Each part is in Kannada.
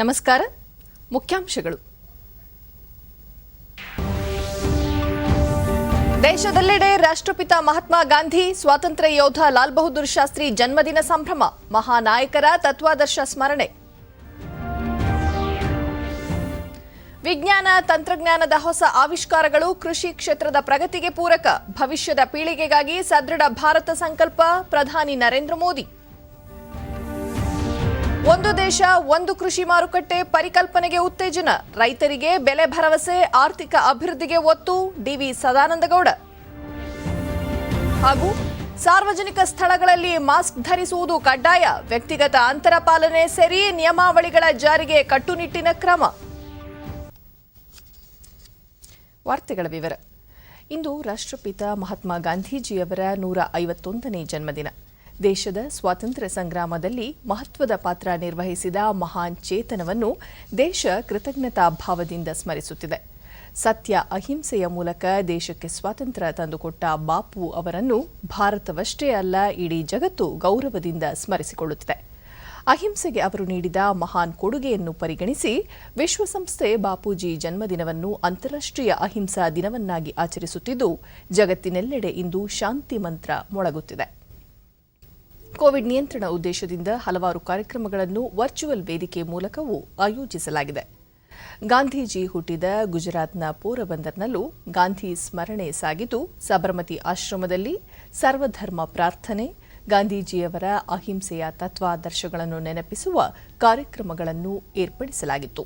ನಮಸ್ಕಾರ. ಮುಖ್ಯಾಂಶಗಳು. ದೇಶದೆಲ್ಲೆಡೆ ರಾಷ್ಟ್ರಪಿತ ಮಹಾತ್ಮ ಗಾಂಧಿ, ಸ್ವಾತಂತ್ರ್ಯ ಯೋಧ ಲಾಲ್ ಬಹದ್ದೂರ್ ಶಾಸ್ತ್ರಿ ಜನ್ಮದಿನ ಸಂಭ್ರಮ. ಮಹಾನಾಯಕರ ತತ್ವಾದರ್ಶ ಸ್ಮರಣೆ. ವಿಜ್ಞಾನ ತಂತ್ರಜ್ಞಾನದ ಹೊಸ ಆವಿಷ್ಕಾರಗಳು ಕೃಷಿ ಕ್ಷೇತ್ರದ ಪ್ರಗತಿಗೆ ಪೂರಕ. ಭವಿಷ್ಯದ ಪೀಳಿಗೆಗಾಗಿ ಸದೃಢ ಭಾರತ ಸಂಕಲ್ಪ. ಪ್ರಧಾನಿ ನರೇಂದ್ರ ಮೋದಿ. ಒಂದು ದೇಶ ಒಂದು ಕೃಷಿ ಮಾರುಕಟ್ಟೆ ಪರಿಕಲ್ಪನೆಗೆ ಉತ್ತೇಜನ. ರೈತರಿಗೆ ಬೆಲೆ ಭರವಸೆ, ಆರ್ಥಿಕ ಅಭಿವೃದ್ಧಿಗೆ ಒತ್ತು. ಡಿವಿ ಸದಾನಂದಗೌಡ. ಹಾಗೂ ಸಾರ್ವಜನಿಕ ಸ್ಥಳಗಳಲ್ಲಿ ಮಾಸ್ಕ್ ಧರಿಸುವುದು ಕಡ್ಡಾಯ. ವ್ಯಕ್ತಿಗತ ಅಂತರ ಪಾಲನೆ ಸೇರಿ ನಿಯಮಾವಳಿಗಳ ಜಾರಿಗೆ ಕಟ್ಟುನಿಟ್ಟಿನ ಕ್ರಮ. ವಾರ್ತೆಗಳ ವಿವರ. ಇಂದು ರಾಷ್ಟ್ರಪಿತ ಮಹಾತ್ಮ ಗಾಂಧೀಜಿಯವರ 151ನೇ ಜನ್ಮದಿನ. ದೇಶದ ಸ್ವಾತಂತ್ರ್ಯ ಸಂಗ್ರಾಮದಲ್ಲಿ ಮಹತ್ವದ ಪಾತ್ರ ನಿರ್ವಹಿಸಿದ ಮಹಾನ್ ಚೇತನವನ್ನು ದೇಶ ಕೃತಜ್ಞತಾ ಭಾವದಿಂದ ಸ್ಮರಿಸುತ್ತಿದೆ. ಸತ್ಯ ಅಹಿಂಸೆಯ ಮೂಲಕ ದೇಶಕ್ಕೆ ಸ್ವಾತಂತ್ರ್ಯ ತಂದುಕೊಟ್ಟ ಬಾಪು ಅವರನ್ನು ಭಾರತವಷ್ಟೇ ಅಲ್ಲ, ಇಡೀ ಜಗತ್ತು ಗೌರವದಿಂದ ಸ್ಮರಿಸಿಕೊಳ್ಳುತ್ತಿದೆ. ಅಹಿಂಸೆಗೆ ಅವರು ನೀಡಿದ ಮಹಾನ್ ಕೊಡುಗೆಯನ್ನು ಪರಿಗಣಿಸಿ ವಿಶ್ವಸಂಸ್ಥೆ ಬಾಪೂಜಿ ಜನ್ಮದಿನವನ್ನು ಅಂತಾರಾಷ್ಟ್ರೀಯ ಅಹಿಂಸಾ ದಿನವನ್ನಾಗಿ ಆಚರಿಸುತ್ತಿದ್ದು, ಜಗತ್ತಿನೆಲ್ಲೆಡೆ ಇಂದು ಶಾಂತಿ ಮಂತ್ರ ಮೊಳಗುತ್ತಿದೆ. ಕೋವಿಡ್ ನಿಯಂತ್ರಣ ಉದ್ದೇಶದಿಂದ ಹಲವಾರು ಕಾರ್ಯಕ್ರಮಗಳನ್ನು ವರ್ಚುವಲ್ ವೇದಿಕೆ ಮೂಲಕವೂ ಆಯೋಜಿಸಲಾಗಿದೆ. ಗಾಂಧೀಜಿ ಹುಟ್ಟಿದ ಗುಜರಾತ್ನ ಪೋರಬಂದರ್ನಲ್ಲೂ ಗಾಂಧಿ ಸ್ಮರಣೆ ಸಾಗಿದ್ದು, ಸಬರಮತಿ ಆಶ್ರಮದಲ್ಲಿ ಸರ್ವಧರ್ಮ ಪ್ರಾರ್ಥನೆ, ಗಾಂಧೀಜಿಯವರ ಅಹಿಂಸೆಯ ತತ್ವಾದರ್ಶಗಳನ್ನು ನೆನಪಿಸುವ ಕಾರ್ಯಕ್ರಮಗಳನ್ನು ಏರ್ಪಡಿಸಲಾಗಿತ್ತು.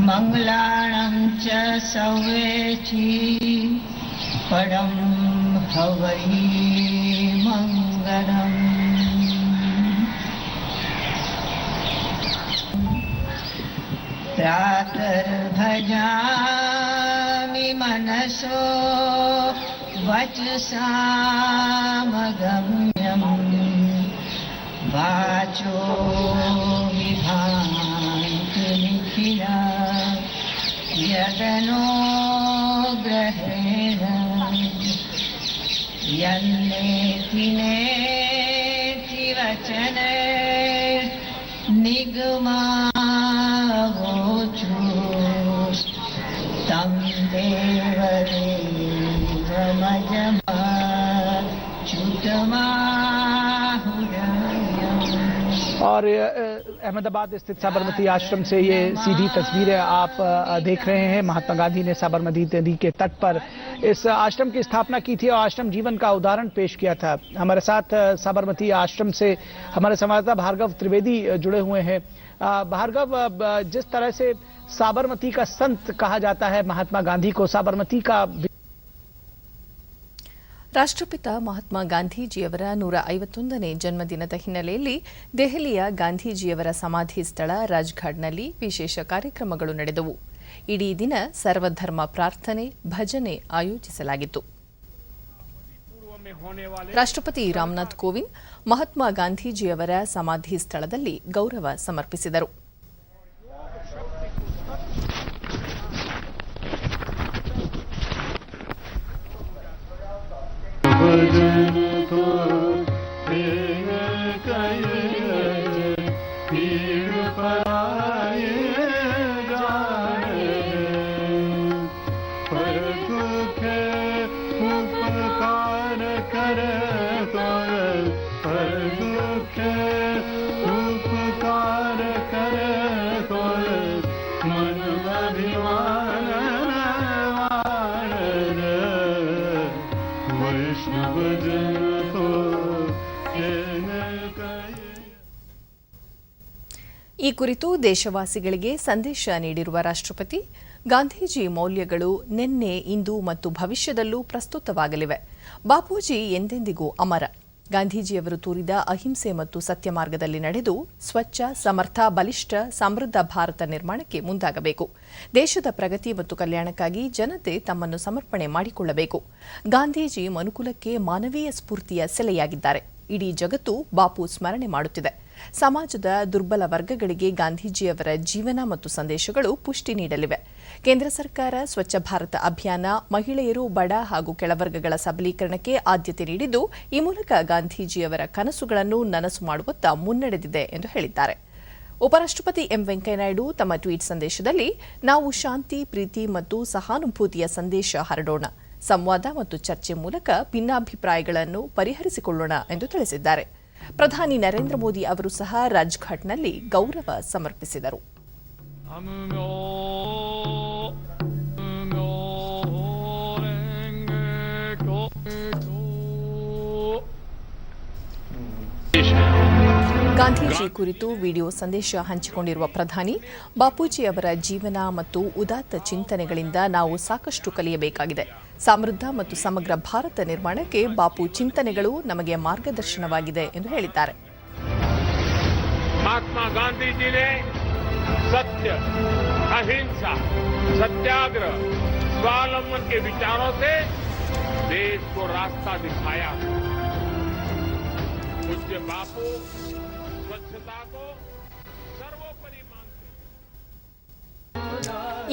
मंगलाणं च सर्वेची परं हवै मंगलम्. प्रातर्भजामि मनसो वचसामगम्यम्. वाचो विभान्ति निखिला यदनो ग्रहेण यन्नेति नेति वचने निगमावोचु तं देवदेवमजमाच्युतमा. और अहमदाबाद स्थित साबरमती आश्रम से ये सीधी तस्वीरें आप देख रहे हैं। महात्मा गांधी ने साबरमती नदी के तट पर इस आश्रम की स्थापना की थी और आश्रम जीवन का उदाहरण पेश किया था। हमारे साथ साबरमती आश्रम से हमारे संवाददाता भार्गव त्रिवेदी जुड़े हुए हैं। भार्गव, जिस तरह से साबरमती का संत कहा जाता है महात्मा गांधी को, साबरमती का ರಾಷ್ಟ್ರಪಿತ ಮಹಾತ್ಮ ಗಾಂಧೀಜಿಯವರ 151ನೇ ಜನ್ಮದಿನದ ಹಿನ್ನೆಲೆಯಲ್ಲಿ ದೆಹಲಿಯ ಗಾಂಧೀಜಿಯವರ ಸಮಾಧಿ ಸ್ಥಳ ರಾಜ್ಘಾಟ್ನಲ್ಲಿ ವಿಶೇಷ ಕಾರ್ಯಕ್ರಮಗಳು ನಡೆದವು. ಇಡೀ ದಿನ ಸರ್ವಧರ್ಮ ಪ್ರಾರ್ಥನೆ, ಭಜನೆ ಆಯೋಜಿಸಲಾಗಿತ್ತು. ರಾಷ್ಟ್ರಪತಿ ರಾಮನಾಥ್ ಕೋವಿಂದ್ ಮಹಾತ್ಮ ಗಾಂಧೀಜಿಯವರ ಸಮಾಧಿ ಸ್ಥಳದಲ್ಲಿ ಗೌರವ ಸಮರ್ಪಿಸಿದರು. ಈ ಕುರಿತು ದೇಶವಾಸಿಗಳಿಗೆ ಸಂದೇಶ ನೀಡಿರುವ ರಾಷ್ಟ್ರಪತಿ, ಗಾಂಧೀಜಿ ಮೌಲ್ಯಗಳು ನಿನ್ನೆ, ಇಂದು ಮತ್ತು ಭವಿಷ್ಯದಲ್ಲೂ ಪ್ರಸ್ತುತವಾಗಲಿವೆ. ಬಾಪೂಜಿ ಎಂದೆಂದಿಗೂ ಅಮರ. ಗಾಂಧೀಜಿಯವರು ತೋರಿದ ಅಹಿಂಸೆ ಮತ್ತು ಸತ್ಯ ಮಾರ್ಗದಲ್ಲಿ ನಡೆದು ಸ್ವಚ್ಛ, ಸಮರ್ಥ, ಬಲಿಷ್ಠ, ಸಮೃದ್ಧ ಭಾರತ ನಿರ್ಮಾಣಕ್ಕೆ ಮುಂದಾಗಬೇಕು. ದೇಶದ ಪ್ರಗತಿ ಮತ್ತು ಕಲ್ಯಾಣಕ್ಕಾಗಿ ಜನತೆ ತಮ್ಮನ್ನು ಸಮರ್ಪಣೆ ಮಾಡಿಕೊಳ್ಳಬೇಕು. ಗಾಂಧೀಜಿ ಮನುಕುಲಕ್ಕೆ ಮಾನವೀಯ ಸ್ಫೂರ್ತಿಯ ಸೆಲೆಯಾಗಿದ್ದಾರೆ. ಇಡೀ ಜಗತ್ತು ಬಾಪು ಸ್ಮರಣೆ ಮಾಡುತ್ತಿದೆ. ಸಮಾಜದ ದುರ್ಬಲ ವರ್ಗಗಳಿಗೆ ಗಾಂಧೀಜಿಯವರ ಜೀವನ ಮತ್ತು ಸಂದೇಶಗಳು ಪುಷ್ಟಿ ನೀಡಲಿವೆ. ಕೇಂದ್ರ ಸರ್ಕಾರ ಸ್ವಚ್ಛ ಭಾರತ ಅಭಿಯಾನ, ಮಹಿಳೆಯರು, ಬಡ ಹಾಗೂ ಕೆಳವರ್ಗಗಳ ಸಬಲೀಕರಣಕ್ಕೆ ಆದ್ಯತೆ ನೀಡಿದ್ದು, ಈ ಮೂಲಕ ಗಾಂಧೀಜಿಯವರ ಕನಸುಗಳನ್ನು ನನಸು ಮಾಡುವತ್ತ ಮುನ್ನಡೆದಿದೆ ಎಂದು ಹೇಳಿದ್ದಾರೆ. ಉಪರಾಷ್ಟ್ರಪತಿ ಎಂ ವೆಂಕಯ್ಯನಾಯ್ಡು ತಮ್ಮ ಟ್ವೀಟ್ ಸಂದೇಶದಲ್ಲಿ, ನಾವು ಶಾಂತಿ, ಪ್ರೀತಿ ಮತ್ತು ಸಹಾನುಭೂತಿಯ ಸಂದೇಶ ಹರಡೋಣ, ಸಂವಾದ ಮತ್ತು ಚರ್ಚೆ ಮೂಲಕ ಭಿನ್ನಾಭಿಪ್ರಾಯಗಳನ್ನು ಪರಿಹರಿಸಿಕೊಳ್ಳೋಣ ಎಂದು ತಿಳಿಸಿದ್ದಾರೆ. ಪ್ರಧಾನಿ ನರೇಂದ್ರ ಮೋದಿ ಅವರು ಸಹ ರಾಜ್ಘಾಟ್ನಲ್ಲಿ ಗೌರವ ಸಮರ್ಪಿಸಿದರು. ಗಾಂಧೀಜಿ ಕುರಿತು ವಿಡಿಯೋ ಸಂದೇಶ ಹಂಚಿಕೊಂಡಿರುವ ಪ್ರಧಾನಿ, ಬಾಪೂಜಿ ಅವರ ಜೀವನ ಮತ್ತು ಉದಾತ್ತ ಚಿಂತನೆಗಳಿಂದ ನಾವು ಸಾಕಷ್ಟು ಕಲಿಯಬೇಕಾಗಿದೆ. ಸಮೃದ್ಧ ಮತ್ತು ಸಮಗ್ರ ಭಾರತ ನಿರ್ಮಾಣಕ್ಕೆ ಬಾಪು ಚಿಂತನೆಗಳು ನಮಗೆ ಮಾರ್ಗದರ್ಶನವಾಗಿದೆ ಎಂದು ಹೇಳಿದ್ದಾರೆ. महात्मा गांधी जी ने सत्य, अहिंसा, सत्याग्रह, स्वावलंबन के विचारों से देश को रास्ता दिखाया. पूज्य बापू स्वच्छता को सर्वोपरि मानते.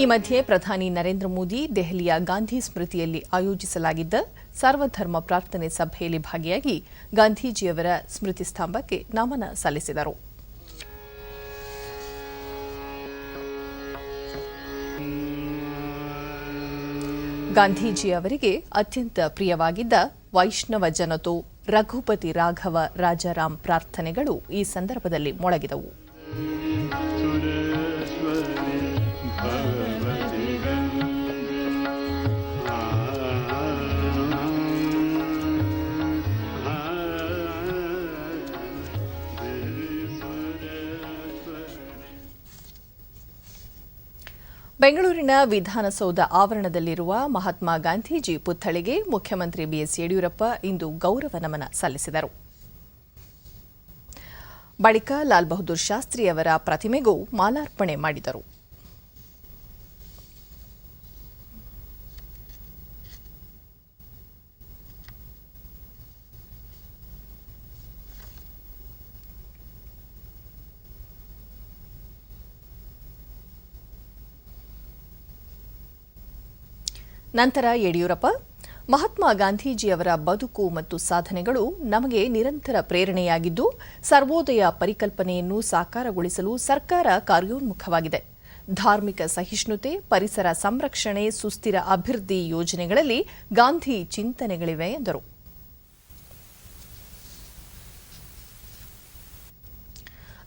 ಈ ಮಧ್ಯೆ ಪ್ರಧಾನಿ ನರೇಂದ್ರ ಮೋದಿ ದೆಹಲಿಯ ಗಾಂಧಿ ಸ್ಮೃತಿಯಲ್ಲಿ ಆಯೋಜಿಸಲಾಗಿದ್ದ ಸರ್ವಧರ್ಮ ಪ್ರಾರ್ಥನೆ ಸಭೆಯಲ್ಲಿ ಭಾಗಿಯಾಗಿ ಗಾಂಧೀಜಿಯವರ ಸ್ಮೃತಿ ಸ್ತಂಭಕ್ಕೆ ನಮನ ಸಲ್ಲಿಸಿದರು. ಗಾಂಧೀಜಿ ಅವರಿಗೆ ಅತ್ಯಂತ ಪ್ರಿಯವಾಗಿದ್ದ ವೈಷ್ಣವ ಜನತೋ, ರಘುಪತಿ ರಾಘವ ರಾಜಾರಾಮ್ ಪ್ರಾರ್ಥನೆಗಳು ಈ ಸಂದರ್ಭದಲ್ಲಿ ಮೊಳಗಿದವು. ಬೆಂಗಳೂರಿನ ವಿಧಾನಸೌಧ ಆವರಣದಲ್ಲಿರುವ ಮಹಾತ್ಮ ಗಾಂಧೀಜಿ ಪುತ್ಥಳಿಗೆ ಮುಖ್ಯಮಂತ್ರಿ ಬಿಎಸ್ ಯಡಿಯೂರಪ್ಪ ಇಂದು ಗೌರವ ನಮನ ಸಲ್ಲಿಸಿದರು. ಬಳಿಕ ಲಾಲ್ ಬಹದ್ದೂರ್ ಶಾಸ್ತ್ರಿ ಅವರ ಪ್ರತಿಮೆಗೂ ಮಾಲಾರ್ಪಣೆ ಮಾಡಿದರು. ನಂತರ ಯಡಿಯೂರಪ್ಪ, ಮಹಾತ್ಮ ಗಾಂಧೀಜಿಯವರ ಬದುಕು ಮತ್ತು ಸಾಧನೆಗಳು ನಮಗೆ ನಿರಂತರ ಪ್ರೇರಣೆಯಾಗಿದ್ದು, ಸರ್ವೋದಯ ಪರಿಕಲ್ಪನೆಯನ್ನು ಸಾಕಾರಗೊಳಿಸಲು ಸರ್ಕಾರ ಕಾರ್ಯೋನ್ಮುಖವಾಗಿದೆ. ಧಾರ್ಮಿಕ ಸಹಿಷ್ಣುತೆ, ಪರಿಸರ ಸಂರಕ್ಷಣೆ, ಸುಸ್ಥಿರ ಅಭಿವೃದ್ಧಿ ಯೋಜನೆಗಳಲ್ಲಿ ಗಾಂಧಿ ಚಿಂತನೆಗಳಿವೆ ಎಂದರು.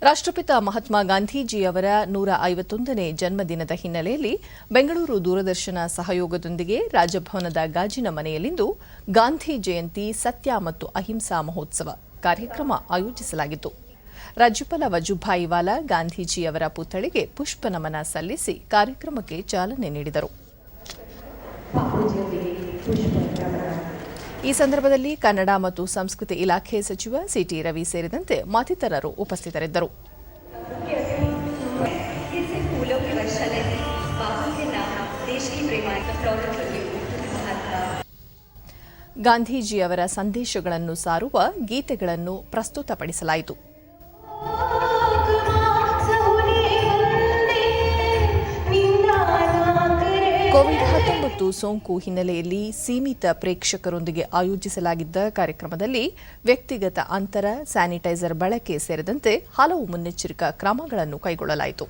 ರಾಷ್ಟ್ರಪಿತ ಮಹಾತ್ಮ ಗಾಂಧೀಜಿಯವರ 151ನೇ ಜನ್ಮದಿನದ ಹಿನ್ನೆಲೆಯಲ್ಲಿ ಬೆಂಗಳೂರು ದೂರದರ್ಶನ ಸಹಯೋಗದೊಂದಿಗೆ ರಾಜಭವನದ ಗಾಜಿನ ಮನೆಯಲ್ಲಿಂದು ಗಾಂಧಿ ಜಯಂತಿ ಸತ್ಯ ಮತ್ತು ಅಹಿಂಸಾ ಮಹೋತ್ಸವ ಕಾರ್ಯಕ್ರಮ ಆಯೋಜಿಸಲಾಗಿತ್ತು. ರಾಜ್ಯಪಾಲ ವಜುಭಾಯಿ ವಾಲಾ ಗಾಂಧೀಜಿಯವರ ಪುತ್ಥಳಿಗೆ ಪುಷ್ಪ ನಮನ ಸಲ್ಲಿಸಿ ಕಾರ್ಯಕ್ರಮಕ್ಕೆ ಚಾಲನೆ ನೀಡಿದರು. ಈ ಸಂದರ್ಭದಲ್ಲಿ ಕನ್ನಡ ಮತ್ತು ಸಂಸ್ಕೃತಿ ಇಲಾಖೆ ಸಚಿವ ಸಿಟಿ ರವಿ ಸೇರಿದಂತೆ ಮತ್ತಿತರರು ಉಪಸ್ಥಿತರಿದ್ದರು. ಗಾಂಧೀಜಿಯವರ ಸಂದೇಶಗಳನ್ನು ಸಾರುವ ಗೀತೆಗಳನ್ನು ಪ್ರಸ್ತುತಪಡಿಸಲಾಯಿತು. ಕೋವಿಡ್-19 ಸೋಂಕು ಹಿನ್ನೆಲೆಯಲ್ಲಿ ಸೀಮಿತ ಪ್ರೇಕ್ಷಕರೊಂದಿಗೆ ಆಯೋಜಿಸಲಾಗಿದ್ದ ಕಾರ್ಯಕ್ರಮದಲ್ಲಿ ವ್ಯಕ್ತಿಗತ ಅಂತರ, ಸ್ಯಾನಿಟೈಸರ್ ಬಳಕೆ ಸೇರಿದಂತೆ ಹಲವು ಮುನ್ನೆಚ್ಚರಿಕಾ ಕ್ರಮಗಳನ್ನು ಕೈಗೊಳ್ಳಲಾಯಿತು.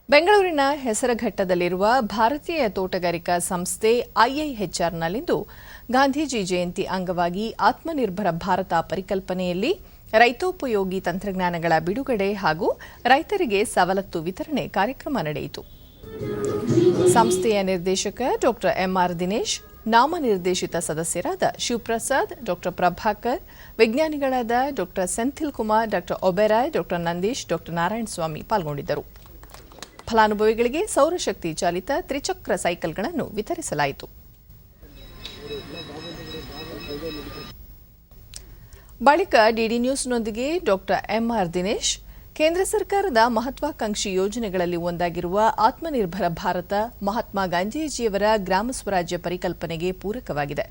ಬೆಂಗಳೂರಿನ ಹೆಸರಘಟ್ಟದಲ್ಲಿರುವ ಭಾರತೀಯ ತೋಟಗಾರಿಕಾ ಸಂಸ್ಥೆ ಐಐಎಚ್ಆರ್ನಲ್ಲಿಂದು ಗಾಂಧೀಜಿ ಜಯಂತಿ ಅಂಗವಾಗಿ ಆತ್ಮನಿರ್ಭರ ಭಾರತ ಪರಿಕಲ್ಪನೆಯಲ್ಲಿ ರೈತೋಪಯೋಗಿ ತಂತ್ರಜ್ಞಾನಗಳ ಬಿಡುಗಡೆ ಹಾಗೂ ರೈತರಿಗೆ ಸವಲತ್ತು ವಿತರಣೆ ಕಾರ್ಯಕ್ರಮ ನಡೆಯಿತು. ಸಂಸ್ಥೆಯ ನಿರ್ದೇಶಕ ಡಾಕ್ಟರ್ ಎಂಆರ್ ದಿನೇಶ್, ನಾಮನಿರ್ದೇಶಿತ ಸದಸ್ಯರಾದ ಶಿವಪ್ರಸಾದ್, ಡಾಕ್ಟರ್ ಪ್ರಭಾಕರ್, ವಿಜ್ಞಾನಿಗಳಾದ doctor Senthil Kumar, doctor Oberoi, doctor Nandish, doctor Narayanaswamy ಪಾಲ್ಗೊಂಡಿದ್ದರು. ಫಲಾನುಭವಿಗಳಿಗೆ ಸೌರಶಕ್ತಿ ಚಾಲಿತ ತ್ರಿಚಕ್ರ ಸೈಕಲ್ಗಳನ್ನು ವಿತರಿಸಲಾಯಿತು. ಬಳಿಕ ಡಿಡಿ ನ್ಯೂಸ್ನೊಂದಿಗೆ ಡಾಕ್ಟರ್ ಎಂಆರ್ ದಿನೇಶ್, ಕೇಂದ್ರ ಸರ್ಕಾರದ ಮಹತ್ವಾಕಾಂಕ್ಷಿ ಯೋಜನೆಗಳಲ್ಲಿ ಒಂದಾಗಿರುವ ಆತ್ಮನಿರ್ಭರ ಭಾರತ ಮಹಾತ್ಮ ಗಾಂಧೀಜಿಯವರ ಗ್ರಾಮ ಸ್ವರಾಜ್ಯ ಪರಿಕಲ್ಪನೆಗೆ ಪೂರಕವಾಗಿದೆ.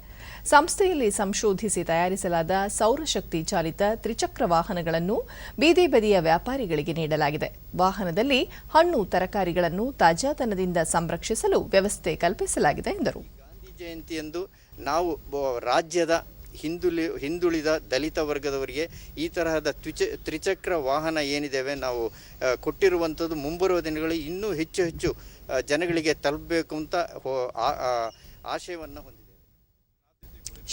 ಸಂಸ್ಥೆಯಲ್ಲಿ ಸಂಶೋಧಿಸಿ ತಯಾರಿಸಲಾದ ಸೌರಶಕ್ತಿ ಚಾಲಿತ ತ್ರಿಚಕ್ರ ವಾಹನಗಳನ್ನು ಬೀದಿ ಬದಿಯ ವ್ಯಾಪಾರಿಗಳಿಗೆ ನೀಡಲಾಗಿದೆ. ವಾಹನದಲ್ಲಿ ಹಣ್ಣು ತರಕಾರಿಗಳನ್ನು ತಾಜಾತನದಿಂದ ಸಂರಕ್ಷಿಸಲು ವ್ಯವಸ್ಥೆ ಕಲ್ಪಿಸಲಾಗಿದೆ ಎಂದರು. ಗಾಂಧಿ ಜಯಂತಿಯಂದು ನಾವು ರಾಜ್ಯದ ಹಿಂದುಳಿದ ದಲಿತ ವರ್ಗದವರಿಗೆ ಈ ತರಹದ ತ್ರಿಚಕ್ರ ವಾಹನ ಏನಿದ್ದೇವೆ ನಾವು ಕೊಟ್ಟಿರುವಂಥದ್ದು ಮುಂಬರುವ ದಿನಗಳು ಇನ್ನೂ ಹೆಚ್ಚು ಜನಗಳಿಗೆ ತಲುಪಬೇಕು ಅಂತ ಆಶಯವನ್ನು ಹೊಂದಿದ್ದೇವೆ.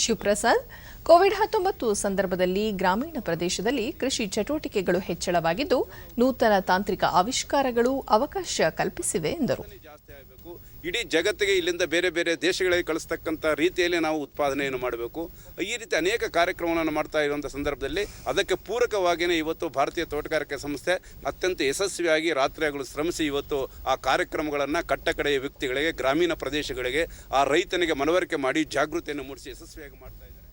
ಶಿವಪ್ರಸಾದ್, ಕೋವಿಡ್-19 ಸಂದರ್ಭದಲ್ಲಿ ಗ್ರಾಮೀಣ ಪ್ರದೇಶದಲ್ಲಿ ಕೃಷಿ ಚಟುವಟಿಕೆಗಳು ಹೆಚ್ಚಳವಾಗಿದ್ದು ನೂತನ ತಾಂತ್ರಿಕ ಆವಿಷ್ಕಾರಗಳು ಅವಕಾಶ ಕಲ್ಪಿಸಿವೆ ಎಂದರು. ಇಡೀ ಜಗತ್ತಿಗೆ ಇಲ್ಲಿಂದ ಬೇರೆ ಬೇರೆ ದೇಶಗಳಿಗೆ ಕಳಿಸ್ತಕ್ಕಂಥ ರೀತಿಯಲ್ಲಿ ನಾವು ಉತ್ಪಾದನೆಯನ್ನು ಮಾಡಬೇಕು. ಈ ರೀತಿ ಅನೇಕ ಕಾರ್ಯಕ್ರಮಗಳನ್ನು ಮಾಡ್ತಾ ಇರುವಂಥ ಸಂದರ್ಭದಲ್ಲಿ ಅದಕ್ಕೆ ಪೂರಕವಾಗಿಯೇ ಇವತ್ತು ಭಾರತೀಯ ತೋಟಗಾರಿಕೆ ಸಂಸ್ಥೆ ಅತ್ಯಂತ ಯಶಸ್ವಿಯಾಗಿ ರಾತ್ರಿಗಳು ಶ್ರಮಿಸಿ ಇವತ್ತು ಆ ಕಾರ್ಯಕ್ರಮಗಳನ್ನು ಕಟ್ಟಕಡೆಯ ವ್ಯಕ್ತಿಗಳಿಗೆ, ಗ್ರಾಮೀಣ ಪ್ರದೇಶಗಳಿಗೆ, ಆ ರೈತನಿಗೆ ಮನವರಿಕೆ ಮಾಡಿ ಜಾಗೃತಿಯನ್ನು ಮೂಡಿಸಿ ಯಶಸ್ವಿಯಾಗಿ ಮಾಡ್ತಾ ಇದ್ದಾರೆ.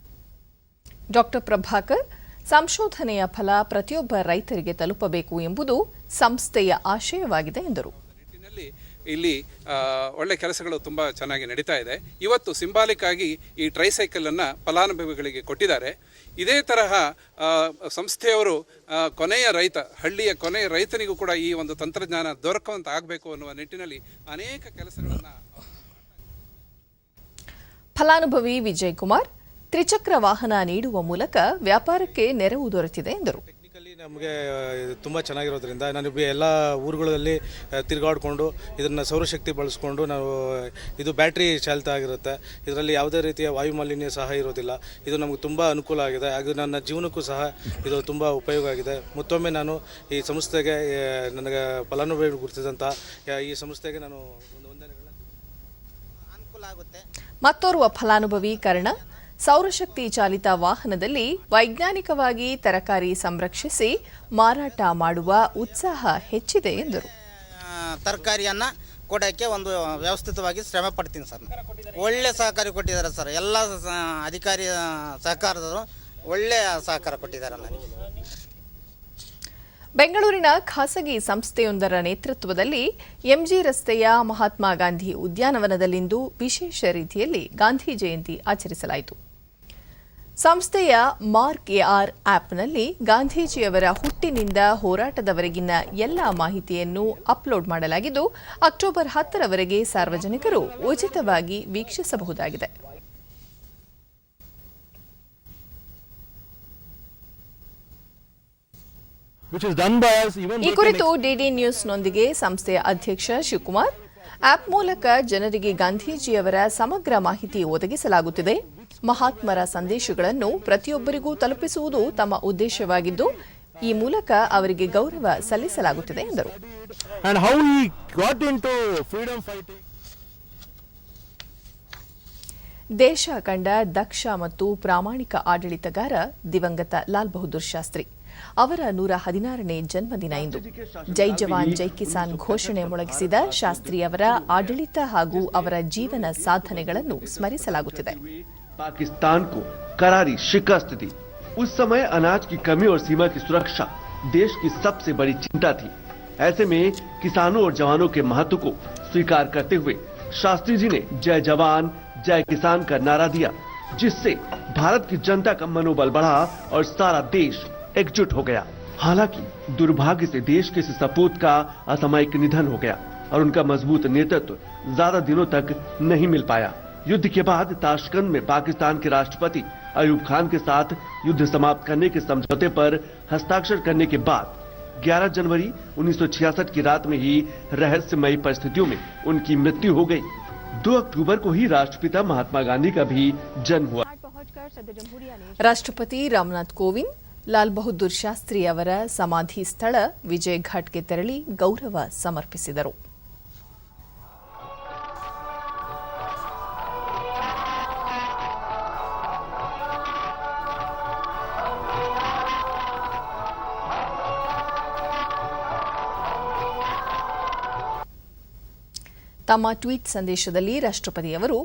ಡಾಕ್ಟರ್ ಪ್ರಭಾಕರ್, ಸಂಶೋಧನೆಯ ಫಲ ಪ್ರತಿಯೊಬ್ಬ ರೈತರಿಗೆ ತಲುಪಬೇಕು ಎಂಬುದು ಸಂಸ್ಥೆಯ ಆಶಯವಾಗಿದೆ ಎಂದರು. ಇಲ್ಲಿ ಒಳ್ಳೆ ಕೆಲಸಗಳು ತುಂಬ ಚೆನ್ನಾಗಿ ನಡೀತಾ ಇದೆ. ಇವತ್ತು ಸಿಂಬಾಲಿಕ್ ಆಗಿ ಈ ಟ್ರೈಸೈಕಲನ್ನು ಫಲಾನುಭವಿಗಳಿಗೆ ಕೊಟ್ಟಿದ್ದಾರೆ. ಇದೇ ತರಹ ಸಂಸ್ಥೆಯವರು ಹಳ್ಳಿಯ ಕೊನೆಯ ರೈತನಿಗೂ ಕೂಡ ಈ ಒಂದು ತಂತ್ರಜ್ಞಾನ ದೊರಕುವಂತ ಆಗಬೇಕು ಅನ್ನುವ ನಿಟ್ಟಿನಲ್ಲಿ ಅನೇಕ ಕೆಲಸಗಳನ್ನು. ಫಲಾನುಭವಿ ವಿಜಯ್ ಕುಮಾರ್, ತ್ರಿಚಕ್ರ ವಾಹನ ನೀಡುವ ಮೂಲಕ ವ್ಯಾಪಾರಕ್ಕೆ ನೆರವು ದೊರೆತಿದೆ ಎಂದರು. ನಮಗೆ ತುಂಬ ಚೆನ್ನಾಗಿರೋದ್ರಿಂದ ನಾನು ಎಲ್ಲ ಊರುಗಳಲ್ಲಿ ತಿರುಗಾಡಿಕೊಂಡು ಇದನ್ನು ಸೌರಶಕ್ತಿ ಬಳಸ್ಕೊಂಡು ನಾವು ಇದು ಬ್ಯಾಟ್ರಿ ಚಾಲಿತ ಆಗಿರುತ್ತೆ. ಇದರಲ್ಲಿ ಯಾವುದೇ ರೀತಿಯ ವಾಯುಮಾಲಿನ್ಯ ಸಹ ಇರೋದಿಲ್ಲ. ಇದು ನಮಗೆ ತುಂಬ ಅನುಕೂಲ ಆಗಿದೆ. ಹಾಗೂ ನನ್ನ ಜೀವನಕ್ಕೂ ಸಹ ಇದು ತುಂಬ ಉಪಯೋಗ ಆಗಿದೆ. ಮತ್ತೊಮ್ಮೆ ನಾನು ಈ ಸಂಸ್ಥೆಗೆ, ನನಗೆ ಫಲಾನುಭವಿ ಗುರುತಿಸಿದಂಥ ಈ ಸಂಸ್ಥೆಗೆ ನಾನು ಅನುಕೂಲ ಆಗುತ್ತೆ. ಮತ್ತೋರ್ವ ಫಲಾನುಭವಿ ಕರ್ಣ, ಸೌರಶಕ್ತಿ ಚಾಲಿತ ವಾಹನದಲ್ಲಿ ವೈಜ್ಞಾನಿಕವಾಗಿ ತರಕಾರಿ ಸಂರಕ್ಷಿಸಿ ಮಾರಾಟ ಮಾಡುವ ಉತ್ಸಾಹ ಹೆಚ್ಚಿದೆ ಎಂದರು. ತರಕಾರಿಯನ್ನು ಕೊಡೋಕ್ಕೆ ಒಂದು ವ್ಯವಸ್ಥಿತವಾಗಿ ಶ್ರಮ ಪಡ್ತೀನಿ ಸರ್. ಒಳ್ಳೆ ಸಹಕಾರ ಕೊಟ್ಟಿದ್ದಾರೆ ಸರ್. ಎಲ್ಲ ಅಧಿಕಾರಿ ಸಹಕಾರದವರು ಒಳ್ಳೆಯ ಸಹಕಾರ ಕೊಟ್ಟಿದ್ದಾರೆ ನನಗೆ. ಬೆಂಗಳೂರಿನ ಖಾಸಗಿ ಸಂಸ್ಥೆಯೊಂದರ ನೇತೃತ್ವದಲ್ಲಿ ಎಂಜಿ ರಸ್ತೆಯ ಮಹಾತ್ಮ ಗಾಂಧಿ ಉದ್ಯಾನವನದಲ್ಲಿಂದು ವಿಶೇಷ ರೀತಿಯಲ್ಲಿ ಗಾಂಧಿ ಜಯಂತಿ ಆಚರಿಸಲಾಯಿತು. ಸಂಸ್ಥೆಯ ಮಾರ್ಕ್ ಎಆರ್ ಆಪ್ನಲ್ಲಿ ಗಾಂಧೀಜಿಯವರ ಹುಟ್ಟಿನಿಂದ ಹೋರಾಟದವರೆಗಿನ ಎಲ್ಲ ಮಾಹಿತಿಯನ್ನು ಅಪ್ಲೋಡ್ ಮಾಡಲಾಗಿದ್ದು ಅಕ್ಟೋಬರ್ 10ರವರೆಗೆ ಸಾರ್ವಜನಿಕರು ಉಚಿತವಾಗಿ ವೀಕ್ಷಿಸಬಹುದಾಗಿದೆ. ಈ ಕುರಿತು ಡಿಡಿ ನ್ಯೂಸ್ನೊಂದಿಗೆ ಸಂಸ್ಥೆಯ ಅಧ್ಯಕ್ಷ ಶಿವಕುಮಾರ್, ಆಪ್ ಮೂಲಕ ಜನರಿಗೆ ಗಾಂಧೀಜಿಯವರ ಸಮಗ್ರ ಮಾಹಿತಿ ಒದಗಿಸಲಾಗುತ್ತಿದೆ. ಮಹಾತ್ಮರ ಸಂದೇಶಗಳನ್ನು ಪ್ರತಿಯೊಬ್ಬರಿಗೂ ತಲುಪಿಸುವುದು ತಮ್ಮ ಉದ್ದೇಶವಾಗಿದ್ದು ಈ ಮೂಲಕ ಅವರಿಗೆ ಗೌರವ ಸಲ್ಲಿಸಲಾಗುತ್ತಿದೆ ಎಂದರು. ದೇಶ ಕಂಡ ದಕ್ಷ ಮತ್ತು ಪ್ರಾಮಾಣಿಕ ಆಡಳಿತಗಾರ ದಿವಂಗತ ಲಾಲ್ ಬಹದ್ದೂರ್ ಶಾಸ್ತ್ರಿ ಅವರ 116ನೇ ಜನ್ಮದಿನ ಇಂದು. ಜೈ ಜವಾನ್ ಜೈ ಕಿಸಾನ್ ಘೋಷಣೆ ಮೊಳಗಿಸಿದ ಶಾಸ್ತ್ರಿ ಅವರ ಆಡಳಿತ ಹಾಗೂ ಅವರ ಜೀವನ ಸಾಧನೆಗಳನ್ನು ಸ್ಮರಿಸಲಾಗುತ್ತಿದೆ. पाकिस्तान को करारी शिकस्त दी। उस समय अनाज की कमी और सीमा की सुरक्षा देश की सबसे बड़ी चिंता थी। ऐसे में किसानों और जवानों के महत्व को स्वीकार करते हुए शास्त्री जी ने जय जवान जय किसान का नारा दिया, जिससे भारत की जनता का मनोबल बढ़ा और सारा देश एकजुट हो गया। हालांकि दुर्भाग्य से देश के सपूत का असामयिक निधन हो गया और उनका मजबूत नेतृत्व ज्यादा दिनों तक नहीं मिल पाया। युद्ध के बाद ताशकंद में पाकिस्तान के राष्ट्रपति अयूब खान के साथ युद्ध समाप्त करने के समझौते पर हस्ताक्षर करने के बाद 11 जनवरी 1966 की रात में ही रहस्यमयी परिस्थितियों में उनकी मृत्यु हो गई। 2 अक्टूबर को ही राष्ट्रपिता महात्मा गांधी का भी जन्म हुआ। ರಾಷ್ಟ್ರಪತಿ ರಾಮನಾಥ್ ಕೋವಿಂದ್ ಲಾಲ್ ಬಹದ್ದೂರ್ ಶಾಸ್ತ್ರಿ ಅವರ ಸಮಾಧಿ ಸ್ಥಳ ವಿಜಯ್ ಘಾಟ್ಗೆ ತೆರಳಿ ಗೌರವ ಸಮರ್ಪಿಸಿದರು. ತಮ್ಮ ಟ್ವೀಟ್ ಸಂದೇಶದಲ್ಲಿ ರಾಷ್ಟ್ರಪತಿಯವರು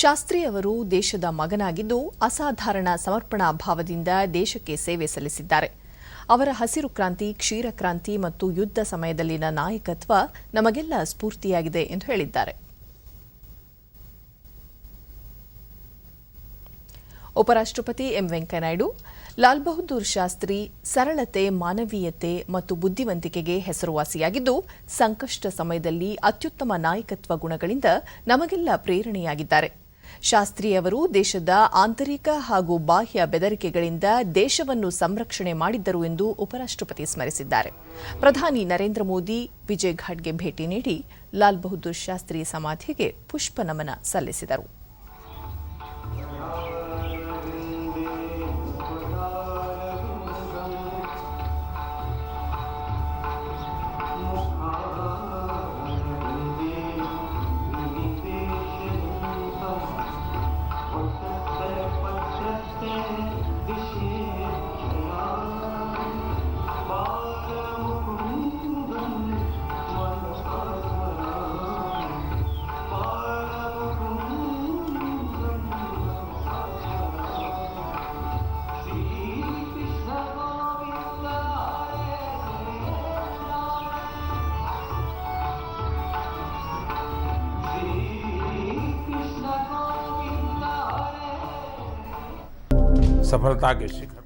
ಶಾಸ್ತ್ರಿ ಅವರು ದೇಶದ ಮಗನಾಗಿದ್ದು ಅಸಾಧಾರಣ ಸಮರ್ಪಣಾ ಭಾವದಿಂದ ದೇಶಕ್ಕೆ ಸೇವೆ ಸಲ್ಲಿಸಿದ್ದಾರೆ. ಅವರ ಹಸಿರು ಕ್ರಾಂತಿ, ಕ್ಷೀರ ಕ್ರಾಂತಿ ಮತ್ತು ಯುದ್ಧ ಸಮಯದಲ್ಲಿನ ನಾಯಕತ್ವ ನಮಗೆಲ್ಲ ಸ್ಫೂರ್ತಿಯಾಗಿದೆ ಎಂದು ಹೇಳಿದ್ದಾರೆ. ಉಪರಾಷ್ಟ್ರಪತಿ ಎಂ ವೆಂಕಯ್ಯನಾಯ್ಡು ಲಾಲ್ ಬಹದ್ದೂರ್ ಶಾಸ್ತ್ರಿ ಸರಳತೆ, ಮಾನವೀಯತೆ ಮತ್ತು ಬುದ್ಧಿವಂತಿಕೆಗೆ ಹೆಸರುವಾಸಿಯಾಗಿದ್ದು, ಸಂಕಷ್ಟ ಸಮಯದಲ್ಲಿ ಅತ್ಯುತ್ತಮ ನಾಯಕತ್ವ ಗುಣಗಳಿಂದ ನಮಗೆಲ್ಲ ಪ್ರೇರಣೆಯಾಗಿದ್ದಾರೆ. ಶಾಸ್ತ್ರಿ ಅವರು ದೇಶದ ಆಂತರಿಕ ಹಾಗೂ ಬಾಹ್ಯ ಬೆದರಿಕೆಗಳಿಂದ ದೇಶವನ್ನು ಸಂರಕ್ಷಣೆ ಮಾಡಿದ್ದರು ಎಂದು ಉಪರಾಷ್ಟ್ರಪತಿ ಸ್ಮರಿಸಿದ್ದಾರೆ. ಪ್ರಧಾನಿ ನರೇಂದ್ರ ಮೋದಿ ವಿಜಯ್ ಘಾಟ್ಗೆ ಭೇಟಿ ನೀಡಿ ಲಾಲ್ ಬಹದ್ದೂರ್ ಶಾಸ್ತ್ರಿ ಸಮಾಧಿಗೆ ಪುಷ್ಪ ನಮನ ಸಲ್ಲಿಸಿದರು.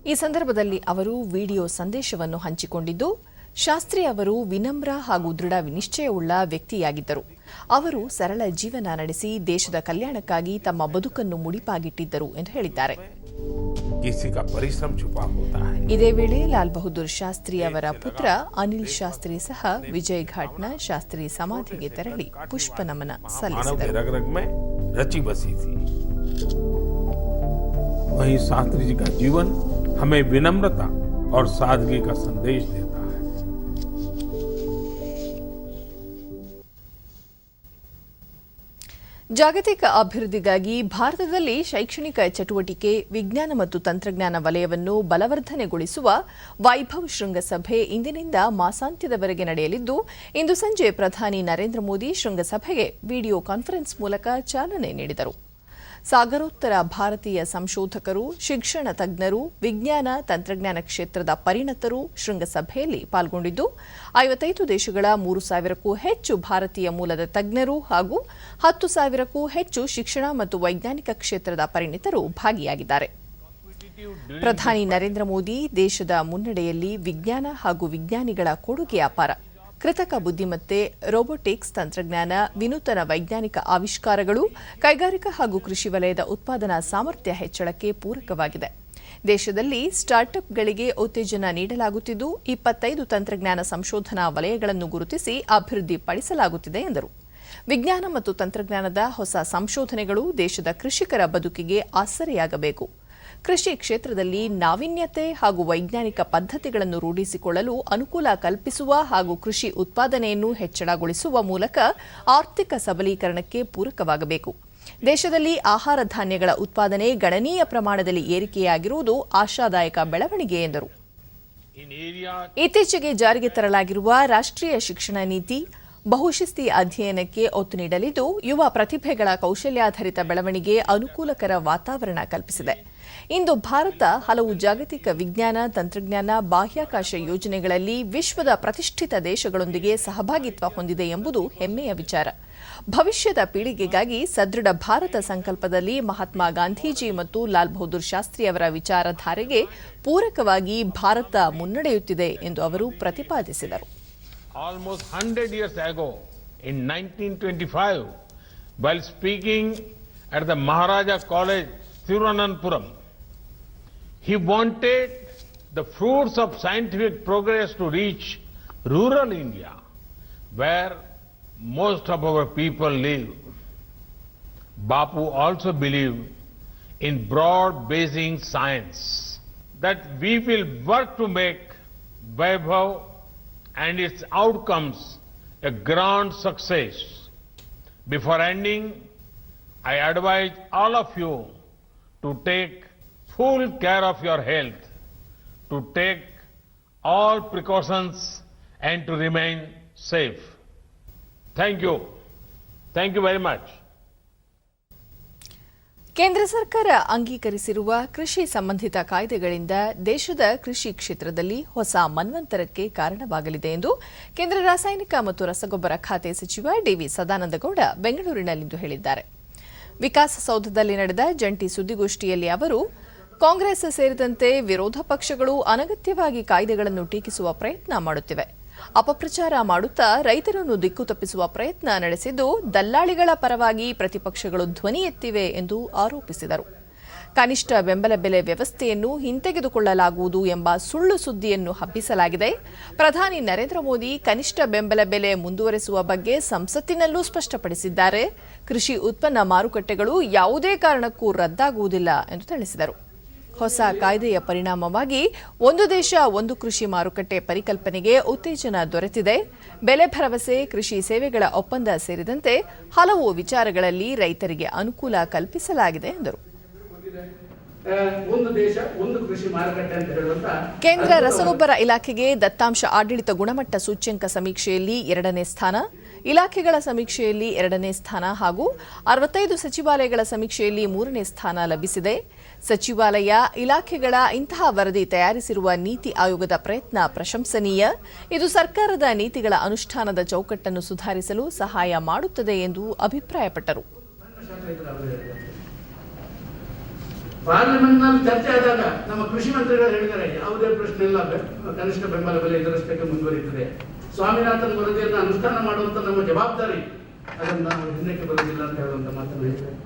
ಈ ಸಂದರ್ಭದಲ್ಲಿ ಅವರು ವಿಡಿಯೋ ಸಂದೇಶವನ್ನು ಹಂಚಿಕೊಂಡಿದ್ದು, ಶಾಸ್ತ್ರಿ ಅವರು ವಿನಮ್ರ ಹಾಗೂ ದೃಢ ನಿಶ್ಚಯವುಳ್ಳ ವ್ಯಕ್ತಿಯಾಗಿದ್ದರು. ಅವರು ಸರಳ ಜೀವನ ನಡೆಸಿ ದೇಶದ ಕಲ್ಯಾಣಕ್ಕಾಗಿ ತಮ್ಮ ಬದುಕನ್ನು ಮುಡಿಪಾಗಿಟ್ಟಿದ್ದರು ಎಂದು ಹೇಳಿದ್ದಾರೆ. ಇದೇ ವೇಳೆ ಲಾಲ್ ಬಹದ್ದೂರ್ ಶಾಸ್ತ್ರಿ ಅವರ ಪುತ್ರ ಅನಿಲ್ ಶಾಸ್ತ್ರಿ ಸಹ ವಿಜಯ್ ಘಾಟ್ನ ಶಾಸ್ತ್ರಿ ಸಮಾಧಿಗೆ ತೆರಳಿ ಪುಷ್ಪ ನಮನ ಸಲ್ಲಿಸಿದರು. वहीं शास्त्री जी का जीवन हमें विनम्रता और सादगी का संदेश देता है. ಜಾಗತಿಕ ಅಭಿವೃದ್ಧಿಗಾಗಿ ಭಾರತದಲ್ಲಿ ಶೈಕ್ಷಣಿಕ ಚಟುವಟಿಕೆ, ವಿಜ್ಞಾನ ಮತ್ತು ತಂತ್ರಜ್ಞಾನ ವಲಯವನ್ನು ಬಲವರ್ಧನೆಗೊಳಿಸುವ ವೈಭವ್ ಶೃಂಗಸಭೆ ಇಂದಿನಿಂದ ಮಾಸಾಂತ್ಯದವರೆಗೆ ನಡೆಯಲಿದ್ದು, ಇಂದು ಸಂಜೆ ಪ್ರಧಾನಿ ನರೇಂದ್ರ ಮೋದಿ ಶೃಂಗಸಭೆಗೆ ವಿಡಿಯೋ ಕಾನ್ಫರೆನ್ಸ್ ಮೂಲಕ ಚಾಲನೆ ನೀಡಿದರು. ಸಾಗರೋತ್ತರ ಭಾರತೀಯ ಸಂಶೋಧಕರು, ಶಿಕ್ಷಣ ತಜ್ಞರು, ವಿಜ್ಞಾನ ತಂತ್ರಜ್ಞಾನ ಕ್ಷೇತ್ರದ ಪರಿಣತರು ಶೃಂಗಸಭೆಯಲ್ಲಿ ಪಾಲ್ಗೊಂಡಿದ್ದು, 55 ದೇಶಗಳ 3,000ಕ್ಕೂ ಹೆಚ್ಚು ಭಾರತೀಯ ಮೂಲದ ತಜ್ಞರು ಹಾಗೂ 10,000ಕ್ಕೂ ಹೆಚ್ಚು ಶಿಕ್ಷಣ ಮತ್ತು ವೈಜ್ಞಾನಿಕ ಕ್ಷೇತ್ರದ ಪರಿಣಿತರು ಭಾಗಿಯಾಗಿದ್ದಾರೆ. ಪ್ರಧಾನಿ ನರೇಂದ್ರ ಮೋದಿ ದೇಶದ ಮುನ್ನಡೆಯಲ್ಲಿ ವಿಜ್ಞಾನ ಹಾಗೂ ವಿಜ್ಞಾನಿಗಳ ಕೊಡುಗೆ ಅಪಾರ. ಕೃತಕ ಬುದ್ಧಿಮತ್ತೆ, ರೋಬೋಟಿಕ್ಸ್ ತಂತ್ರಜ್ಞಾನ, ವಿನೂತನ ವೈಜ್ಞಾನಿಕ ಆವಿಷ್ಕಾರಗಳು ಕೈಗಾರಿಕಾ ಹಾಗೂ ಕೃಷಿ ವಲಯದ ಉತ್ಪಾದನಾ ಸಾಮರ್ಥ್ಯ ಹೆಚ್ಚಳಕ್ಕೆ ಪೂರಕವಾಗಿದೆ. ದೇಶದಲ್ಲಿ ಸ್ಟಾರ್ಟ್ಅಪ್ಗಳಿಗೆ ಉತ್ತೇಜನ ನೀಡಲಾಗುತ್ತಿದ್ದು, 25 ತಂತ್ರಜ್ಞಾನ ಸಂಶೋಧನಾ ವಲಯಗಳನ್ನು ಗುರುತಿಸಿ ಅಭಿವೃದ್ಧಿಪಡಿಸಲಾಗುತ್ತಿದೆ ಎಂದರು. ವಿಜ್ಞಾನ ಮತ್ತು ತಂತ್ರಜ್ಞಾನದ ಹೊಸ ಸಂಶೋಧನೆಗಳು ದೇಶದ ಕೃಷಿಕರ ಬದುಕಿಗೆ ಆಸರೆಯಾಗಬೇಕು. ಕೃಷಿ ಕ್ಷೇತ್ರದಲ್ಲಿ ನಾವೀನ್ಯತೆ ಹಾಗೂ ವೈಜ್ಞಾನಿಕ ಪದ್ಧತಿಗಳನ್ನು ರೂಢಿಸಿಕೊಳ್ಳಲು ಅನುಕೂಲ ಕಲ್ಪಿಸುವ ಹಾಗೂ ಕೃಷಿ ಉತ್ಪಾದನೆಯನ್ನು ಹೆಚ್ಚಳಗೊಳಿಸುವ ಮೂಲಕ ಆರ್ಥಿಕ ಸಬಲೀಕರಣಕ್ಕೆ ಪೂರಕವಾಗಬೇಕು. ದೇಶದಲ್ಲಿ ಆಹಾರ ಧಾನ್ಯಗಳ ಉತ್ಪಾದನೆ ಗಣನೀಯ ಪ್ರಮಾಣದಲ್ಲಿ ಏರಿಕೆಯಾಗಿರುವುದು ಆಶಾದಾಯಕ ಬೆಳವಣಿಗೆ ಎಂದರು. ಇತ್ತೀಚೆಗೆ ಜಾರಿಗೆ ತರಲಾಗಿರುವ ರಾಷ್ಟ್ರೀಯ ಶಿಕ್ಷಣ ನೀತಿ ಬಹುಶಿಸ್ತಿ ಅಧ್ಯಯನಕ್ಕೆ ಒತ್ತು ನೀಡಲಿದ್ದು, ಯುವ ಪ್ರತಿಭೆಗಳ ಕೌಶಲ್ಯಾಧಾರಿತ ಬೆಳವಣಿಗೆ ಅನುಕೂಲಕರ ವಾತಾವರಣ ಕಲ್ಪಿಸಿದೆ. ಇಂದು ಭಾರತ ಹಲವು ಜಾಗತಿಕ ವಿಜ್ಞಾನ, ತಂತ್ರಜ್ಞಾನ, ಬಾಹ್ಯಾಕಾಶ ಯೋಜನೆಗಳಲ್ಲಿ ವಿಶ್ವದ ಪ್ರತಿಷ್ಠಿತ ದೇಶಗಳೊಂದಿಗೆ ಸಹಭಾಗಿತ್ವ ಹೊಂದಿದೆ ಎಂಬುದು ಹೆಮ್ಮೆಯ ವಿಚಾರ. ಭವಿಷ್ಯದ ಪೀಳಿಗೆಗಾಗಿ ಸದೃಢ ಭಾರತ ಸಂಕಲ್ಪದಲ್ಲಿ ಮಹಾತ್ಮ ಗಾಂಧೀಜಿ ಮತ್ತು ಲಾಲ್ ಬಹದ್ದೂರ್ ಶಾಸ್ತ್ರಿ ಅವರ ವಿಚಾರಧಾರೆಗೆ ಪೂರಕವಾಗಿ ಭಾರತ ಮುನ್ನಡೆಯುತ್ತಿದೆ ಎಂದು ಅವರು ಪ್ರತಿಪಾದಿಸಿದರು. Almost 100 years ago, in 1925, while speaking at the Maharaja College, Thiruvananthapuram, he wanted the fruits of scientific progress to reach rural India, where most of our people live. Bapu also believed in broad-basing science, that we will work to make Vaibhav and its outcomes a grand success. Before ending, I advise all of you to take full care of your health, to take all precautions and to remain safe. Thank you. Thank you very much. ಕೇಂದ್ರ ಸರ್ಕಾರ ಅಂಗೀಕರಿಸಿರುವ ಕೃಷಿ ಸಂಬಂಧಿತ ಕಾಯ್ದೆಗಳಿಂದ ದೇಶದ ಕೃಷಿ ಕ್ಷೇತ್ರದಲ್ಲಿ ಹೊಸ ಮನ್ವಂತರಕ್ಕೆ ಕಾರಣವಾಗಲಿದೆ ಎಂದು ಕೇಂದ್ರ ರಾಸಾಯನಿಕ ಮತ್ತು ರಸಗೊಬ್ಬರ ಖಾತೆ ಸಚಿವ ಡಿವಿ ಸದಾನಂದಗೌಡ ಬೆಂಗಳೂರಿನಲ್ಲಿಂದು ಹೇಳಿದ್ದಾರೆ. ವಿಕಾಸಸೌಧದಲ್ಲಿ ನಡೆದ ಜಂಟಿ ಸುದ್ದಿಗೋಷ್ಠಿಯಲ್ಲಿ ಅವರು ಕಾಂಗ್ರೆಸ್ ಸೇರಿದಂತೆ ವಿರೋಧ ಪಕ್ಷಗಳು ಅನಗತ್ಯವಾಗಿ ಕಾಯ್ದೆಗಳನ್ನು ಟೀಕಿಸುವ ಪ್ರಯತ್ನ ಮಾಡುತ್ತಿವೆ, ಅಪಪ್ರಚಾರ ಮಾಡುತ್ತಾ ರೈತರನ್ನು ದಿಕ್ಕು ತಪ್ಪಿಸುವ ಪ್ರಯತ್ನ ನಡೆಸಿದ್ದು ದಲ್ಲಾಳಿಗಳ ಪರವಾಗಿ ಪ್ರತಿಪಕ್ಷಗಳು ಧ್ವನಿ ಎತ್ತಿವೆ ಎಂದು ಆರೋಪಿಸಿದರು. ಕನಿಷ್ಠ ಬೆಂಬಲ ಬೆಲೆ ವ್ಯವಸ್ಥೆಯನ್ನು ಹಿಂತೆಗೆದುಕೊಳ್ಳಲಾಗುವುದು ಎಂಬ ಸುಳ್ಳು ಸುದ್ದಿಯನ್ನು ಹಬ್ಬಿಸಲಾಗಿದೆ. ಪ್ರಧಾನಿ ನರೇಂದ್ರ ಮೋದಿ ಕನಿಷ್ಠ ಬೆಂಬಲ ಬೆಲೆ ಮುಂದುವರೆಸುವ ಬಗ್ಗೆ ಸಂಸತ್ತಿನಲ್ಲೂ ಸ್ಪಷ್ಟಪಡಿಸಿದ್ದಾರೆ. ಕೃಷಿ ಉತ್ಪನ್ನ ಮಾರುಕಟ್ಟೆಗಳು ಯಾವುದೇ ಕಾರಣಕ್ಕೂ ರದ್ದಾಗುವುದಿಲ್ಲ ಎಂದು ತಿಳಿಸಿದರು. ಹೊಸ ಕಾಯ್ದೆಯ ಪರಿಣಾಮವಾಗಿ ಒಂದು ದೇಶ ಒಂದು ಕೃಷಿ ಮಾರುಕಟ್ಟೆ ಪರಿಕಲ್ಪನೆಗೆ ಉತ್ತೇಜನ ದೊರೆತಿದೆ. ಬೆಲೆ ಭರವಸೆ, ಕೃಷಿ ಸೇವೆಗಳ ಒಪ್ಪಂದ ಸೇರಿದಂತೆ ಹಲವು ವಿಚಾರಗಳಲ್ಲಿ ರೈತರಿಗೆ ಅನುಕೂಲ ಕಲ್ಪಿಸಲಾಗಿದೆ ಎಂದರು. ಕೇಂದ್ರ ರಸಗೊಬ್ಬರ ಇಲಾಖೆಗೆ ದತ್ತಾಂಶ ಆಡಳಿತ ಗುಣಮಟ್ಟ ಸೂಚ್ಯಂಕ ಸಮೀಕ್ಷೆಯಲ್ಲಿ 2ನೇ ಸ್ಥಾನ, ಇಲಾಖೆಗಳ ಸಮೀಕ್ಷೆಯಲ್ಲಿ 2ನೇ ಸ್ಥಾನ ಹಾಗೂ 65 ಸಚಿವಾಲಯಗಳ ಸಮೀಕ್ಷೆಯಲ್ಲಿ 3ನೇ ಸ್ಥಾನ ಲಭಿಸಿದೆ. ಸಚಿವಾಲಯ, ಇಲಾಖೆಗಳ ಇಂತಹ ವರದಿ ತಯಾರಿಸಿರುವ ನೀತಿ ಆಯೋಗದ ಪ್ರಯತ್ನ ಪ್ರಶಂಸನೀಯ. ಇದು ಸರ್ಕಾರದ ನೀತಿಗಳ ಅನುಷ್ಠಾನದ ಚೌಕಟ್ಟನ್ನು ಸುಧಾರಿಸಲು ಸಹಾಯ ಮಾಡುತ್ತದೆ ಎಂದು ಅಭಿಪ್ರಾಯಪಟ್ಟರು. ಪಾರ್ಲಿಮೆಂಟ್ನಲ್ಲಿ ಚರ್ಚೆ ಆದಾಗ ನಮ್ಮ ಕೃಷಿ ಮಂತ್ರಿಗಳು ಹೇಳಿದ್ದಾರೆ, ಯಾವುದೇ ಪ್ರಶ್ನೆ ಇಲ್ಲ, ಕನಿಷ್ಠ ಬೆಂಬಲ ಬೆಲೆ ಇದರಷ್ಟಕ್ಕೆ ಮುಂದುವರಿಯುತ್ತದೆ. ಸ್ವಾಮಿನಾಥನ್ ವರದಿಯನ್ನು ಅನುಷ್ಠಾನ ಮಾಡುವಂತ ನಮ್ಮ ಜವಾಬ್ದಾರಿ, ಅದನ್ನು ನಾವು ಹಿಂದಕ್ಕೆ ಬರುವುದಿಲ್ಲ ಅಂತ ಹೇಳುವಂತ ಮಾತನ್ನು ಹೇಳಿದ್ದಾರೆ.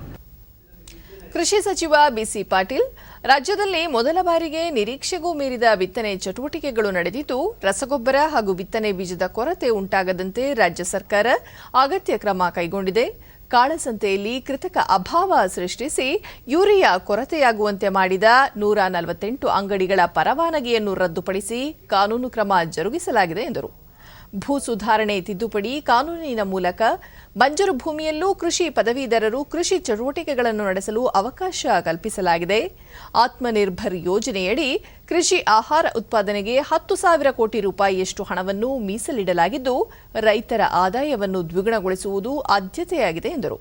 ಕೃಷಿ ಸಚಿವ ಬಿಸಿ ಪಾಟೀಲ್, ರಾಜ್ಯದಲ್ಲಿ ಮೊದಲ ಬಾರಿಗೆ ನಿರೀಕ್ಷೆಗೂ ಮೀರಿದ ಬಿತ್ತನೆ ಚಟುವಟಿಕೆಗಳು ನಡೆದಿದ್ದು, ರಸಗೊಬ್ಬರ ಹಾಗೂ ಬಿತ್ತನೆ ಬೀಜದ ಕೊರತೆ ಉಂಟಾಗದಂತೆ ರಾಜ್ಯ ಸರ್ಕಾರ ಅಗತ್ಯ ಕ್ರಮ ಕೈಗೊಂಡಿದೆ. ಕಾಳಸಂತೆಯಲ್ಲಿ ಕೃತಕ ಅಭಾವ ಸೃಷ್ಟಿಸಿ ಯೂರಿಯಾ ಕೊರತೆಯಾಗುವಂತೆ ಮಾಡಿದ 148 ಅಂಗಡಿಗಳ ಪರವಾನಗಿಯನ್ನು ರದ್ದುಪಡಿಸಿ ಕಾನೂನು ಕ್ರಮ ಜರುಗಿಸಲಾಗಿದೆ ಎಂದರು. ಭೂ ಸುಧಾರಣೆ ತಿದ್ದುಪಡಿ ಕಾನೂನಿನ ಮೂಲಕ ಬಂಜರು ಭೂಮಿಯಲ್ಲೂ ಕೃಷಿ ಪದವೀಧರರು ಕೃಷಿ ಚಟುವಟಿಕೆಗಳನ್ನು ನಡೆಸಲು ಅವಕಾಶ ಕಲ್ಪಿಸಲಾಗಿದೆ. ಆತ್ಮನಿರ್ಭರ್ ಯೋಜನೆಯಡಿ ಕೃಷಿ ಆಹಾರ ಉತ್ಪಾದನೆಗೆ 10,000 ಕೋಟಿ ರೂಪಾಯಿಯಷ್ಟು ಹಣವನ್ನು ಮೀಸಲಿಡಲಾಗಿದ್ದು, ರೈತರ ಆದಾಯವನ್ನು ದ್ವಿಗುಣಗೊಳಿಸುವುದು ಆದ್ಯತೆಯಾಗಿದೆ ಎಂದರು.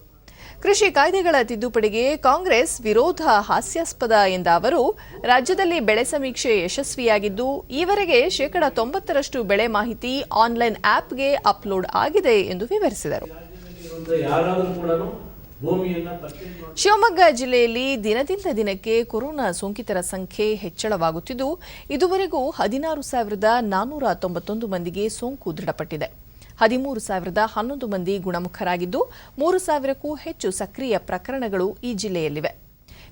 ಕೃಷಿ ಕಾಯ್ದೆಗಳ ತಿದ್ದುಪಡಿಗೆ ಕಾಂಗ್ರೆಸ್ ವಿರೋಧ ಹಾಸ್ಯಾಸ್ಪದ ಎಂದ ಅವರು, ರಾಜ್ಯದಲ್ಲಿ ಬೆಳೆ ಸಮೀಕ್ಷೆ ಯಶಸ್ವಿಯಾಗಿದ್ದು, ಈವರೆಗೆ 90% ಬೆಳೆ ಮಾಹಿತಿ ಆನ್ಲೈನ್ ಆಪ್ಗೆ ಅಪ್ಲೋಡ್ ಆಗಿದೆ ಎಂದು ವಿವರಿಸಿದರು. ಶಿವಮೊಗ್ಗ ಜಿಲ್ಲೆಯಲ್ಲಿ ದಿನದಿಂದ ದಿನಕ್ಕೆ ಕೊರೋನಾ ಸೋಂಕಿತರ ಸಂಖ್ಯೆ ಹೆಚ್ಚಳವಾಗುತ್ತಿದ್ದು, ಇದುವರೆಗೂ 16,491 ಮಂದಿಗೆ ಸೋಂಕು ದೃಢಪಟ್ಟಿದೆ. 13,011 ಮಂದಿ ಗುಣಮುಖರಾಗಿದ್ದು, 3,000ಕ್ಕೂ ಹೆಚ್ಚು ಸಕ್ರಿಯ ಪ್ರಕರಣಗಳು ಈ ಜಿಲ್ಲೆಯಲ್ಲಿವೆ.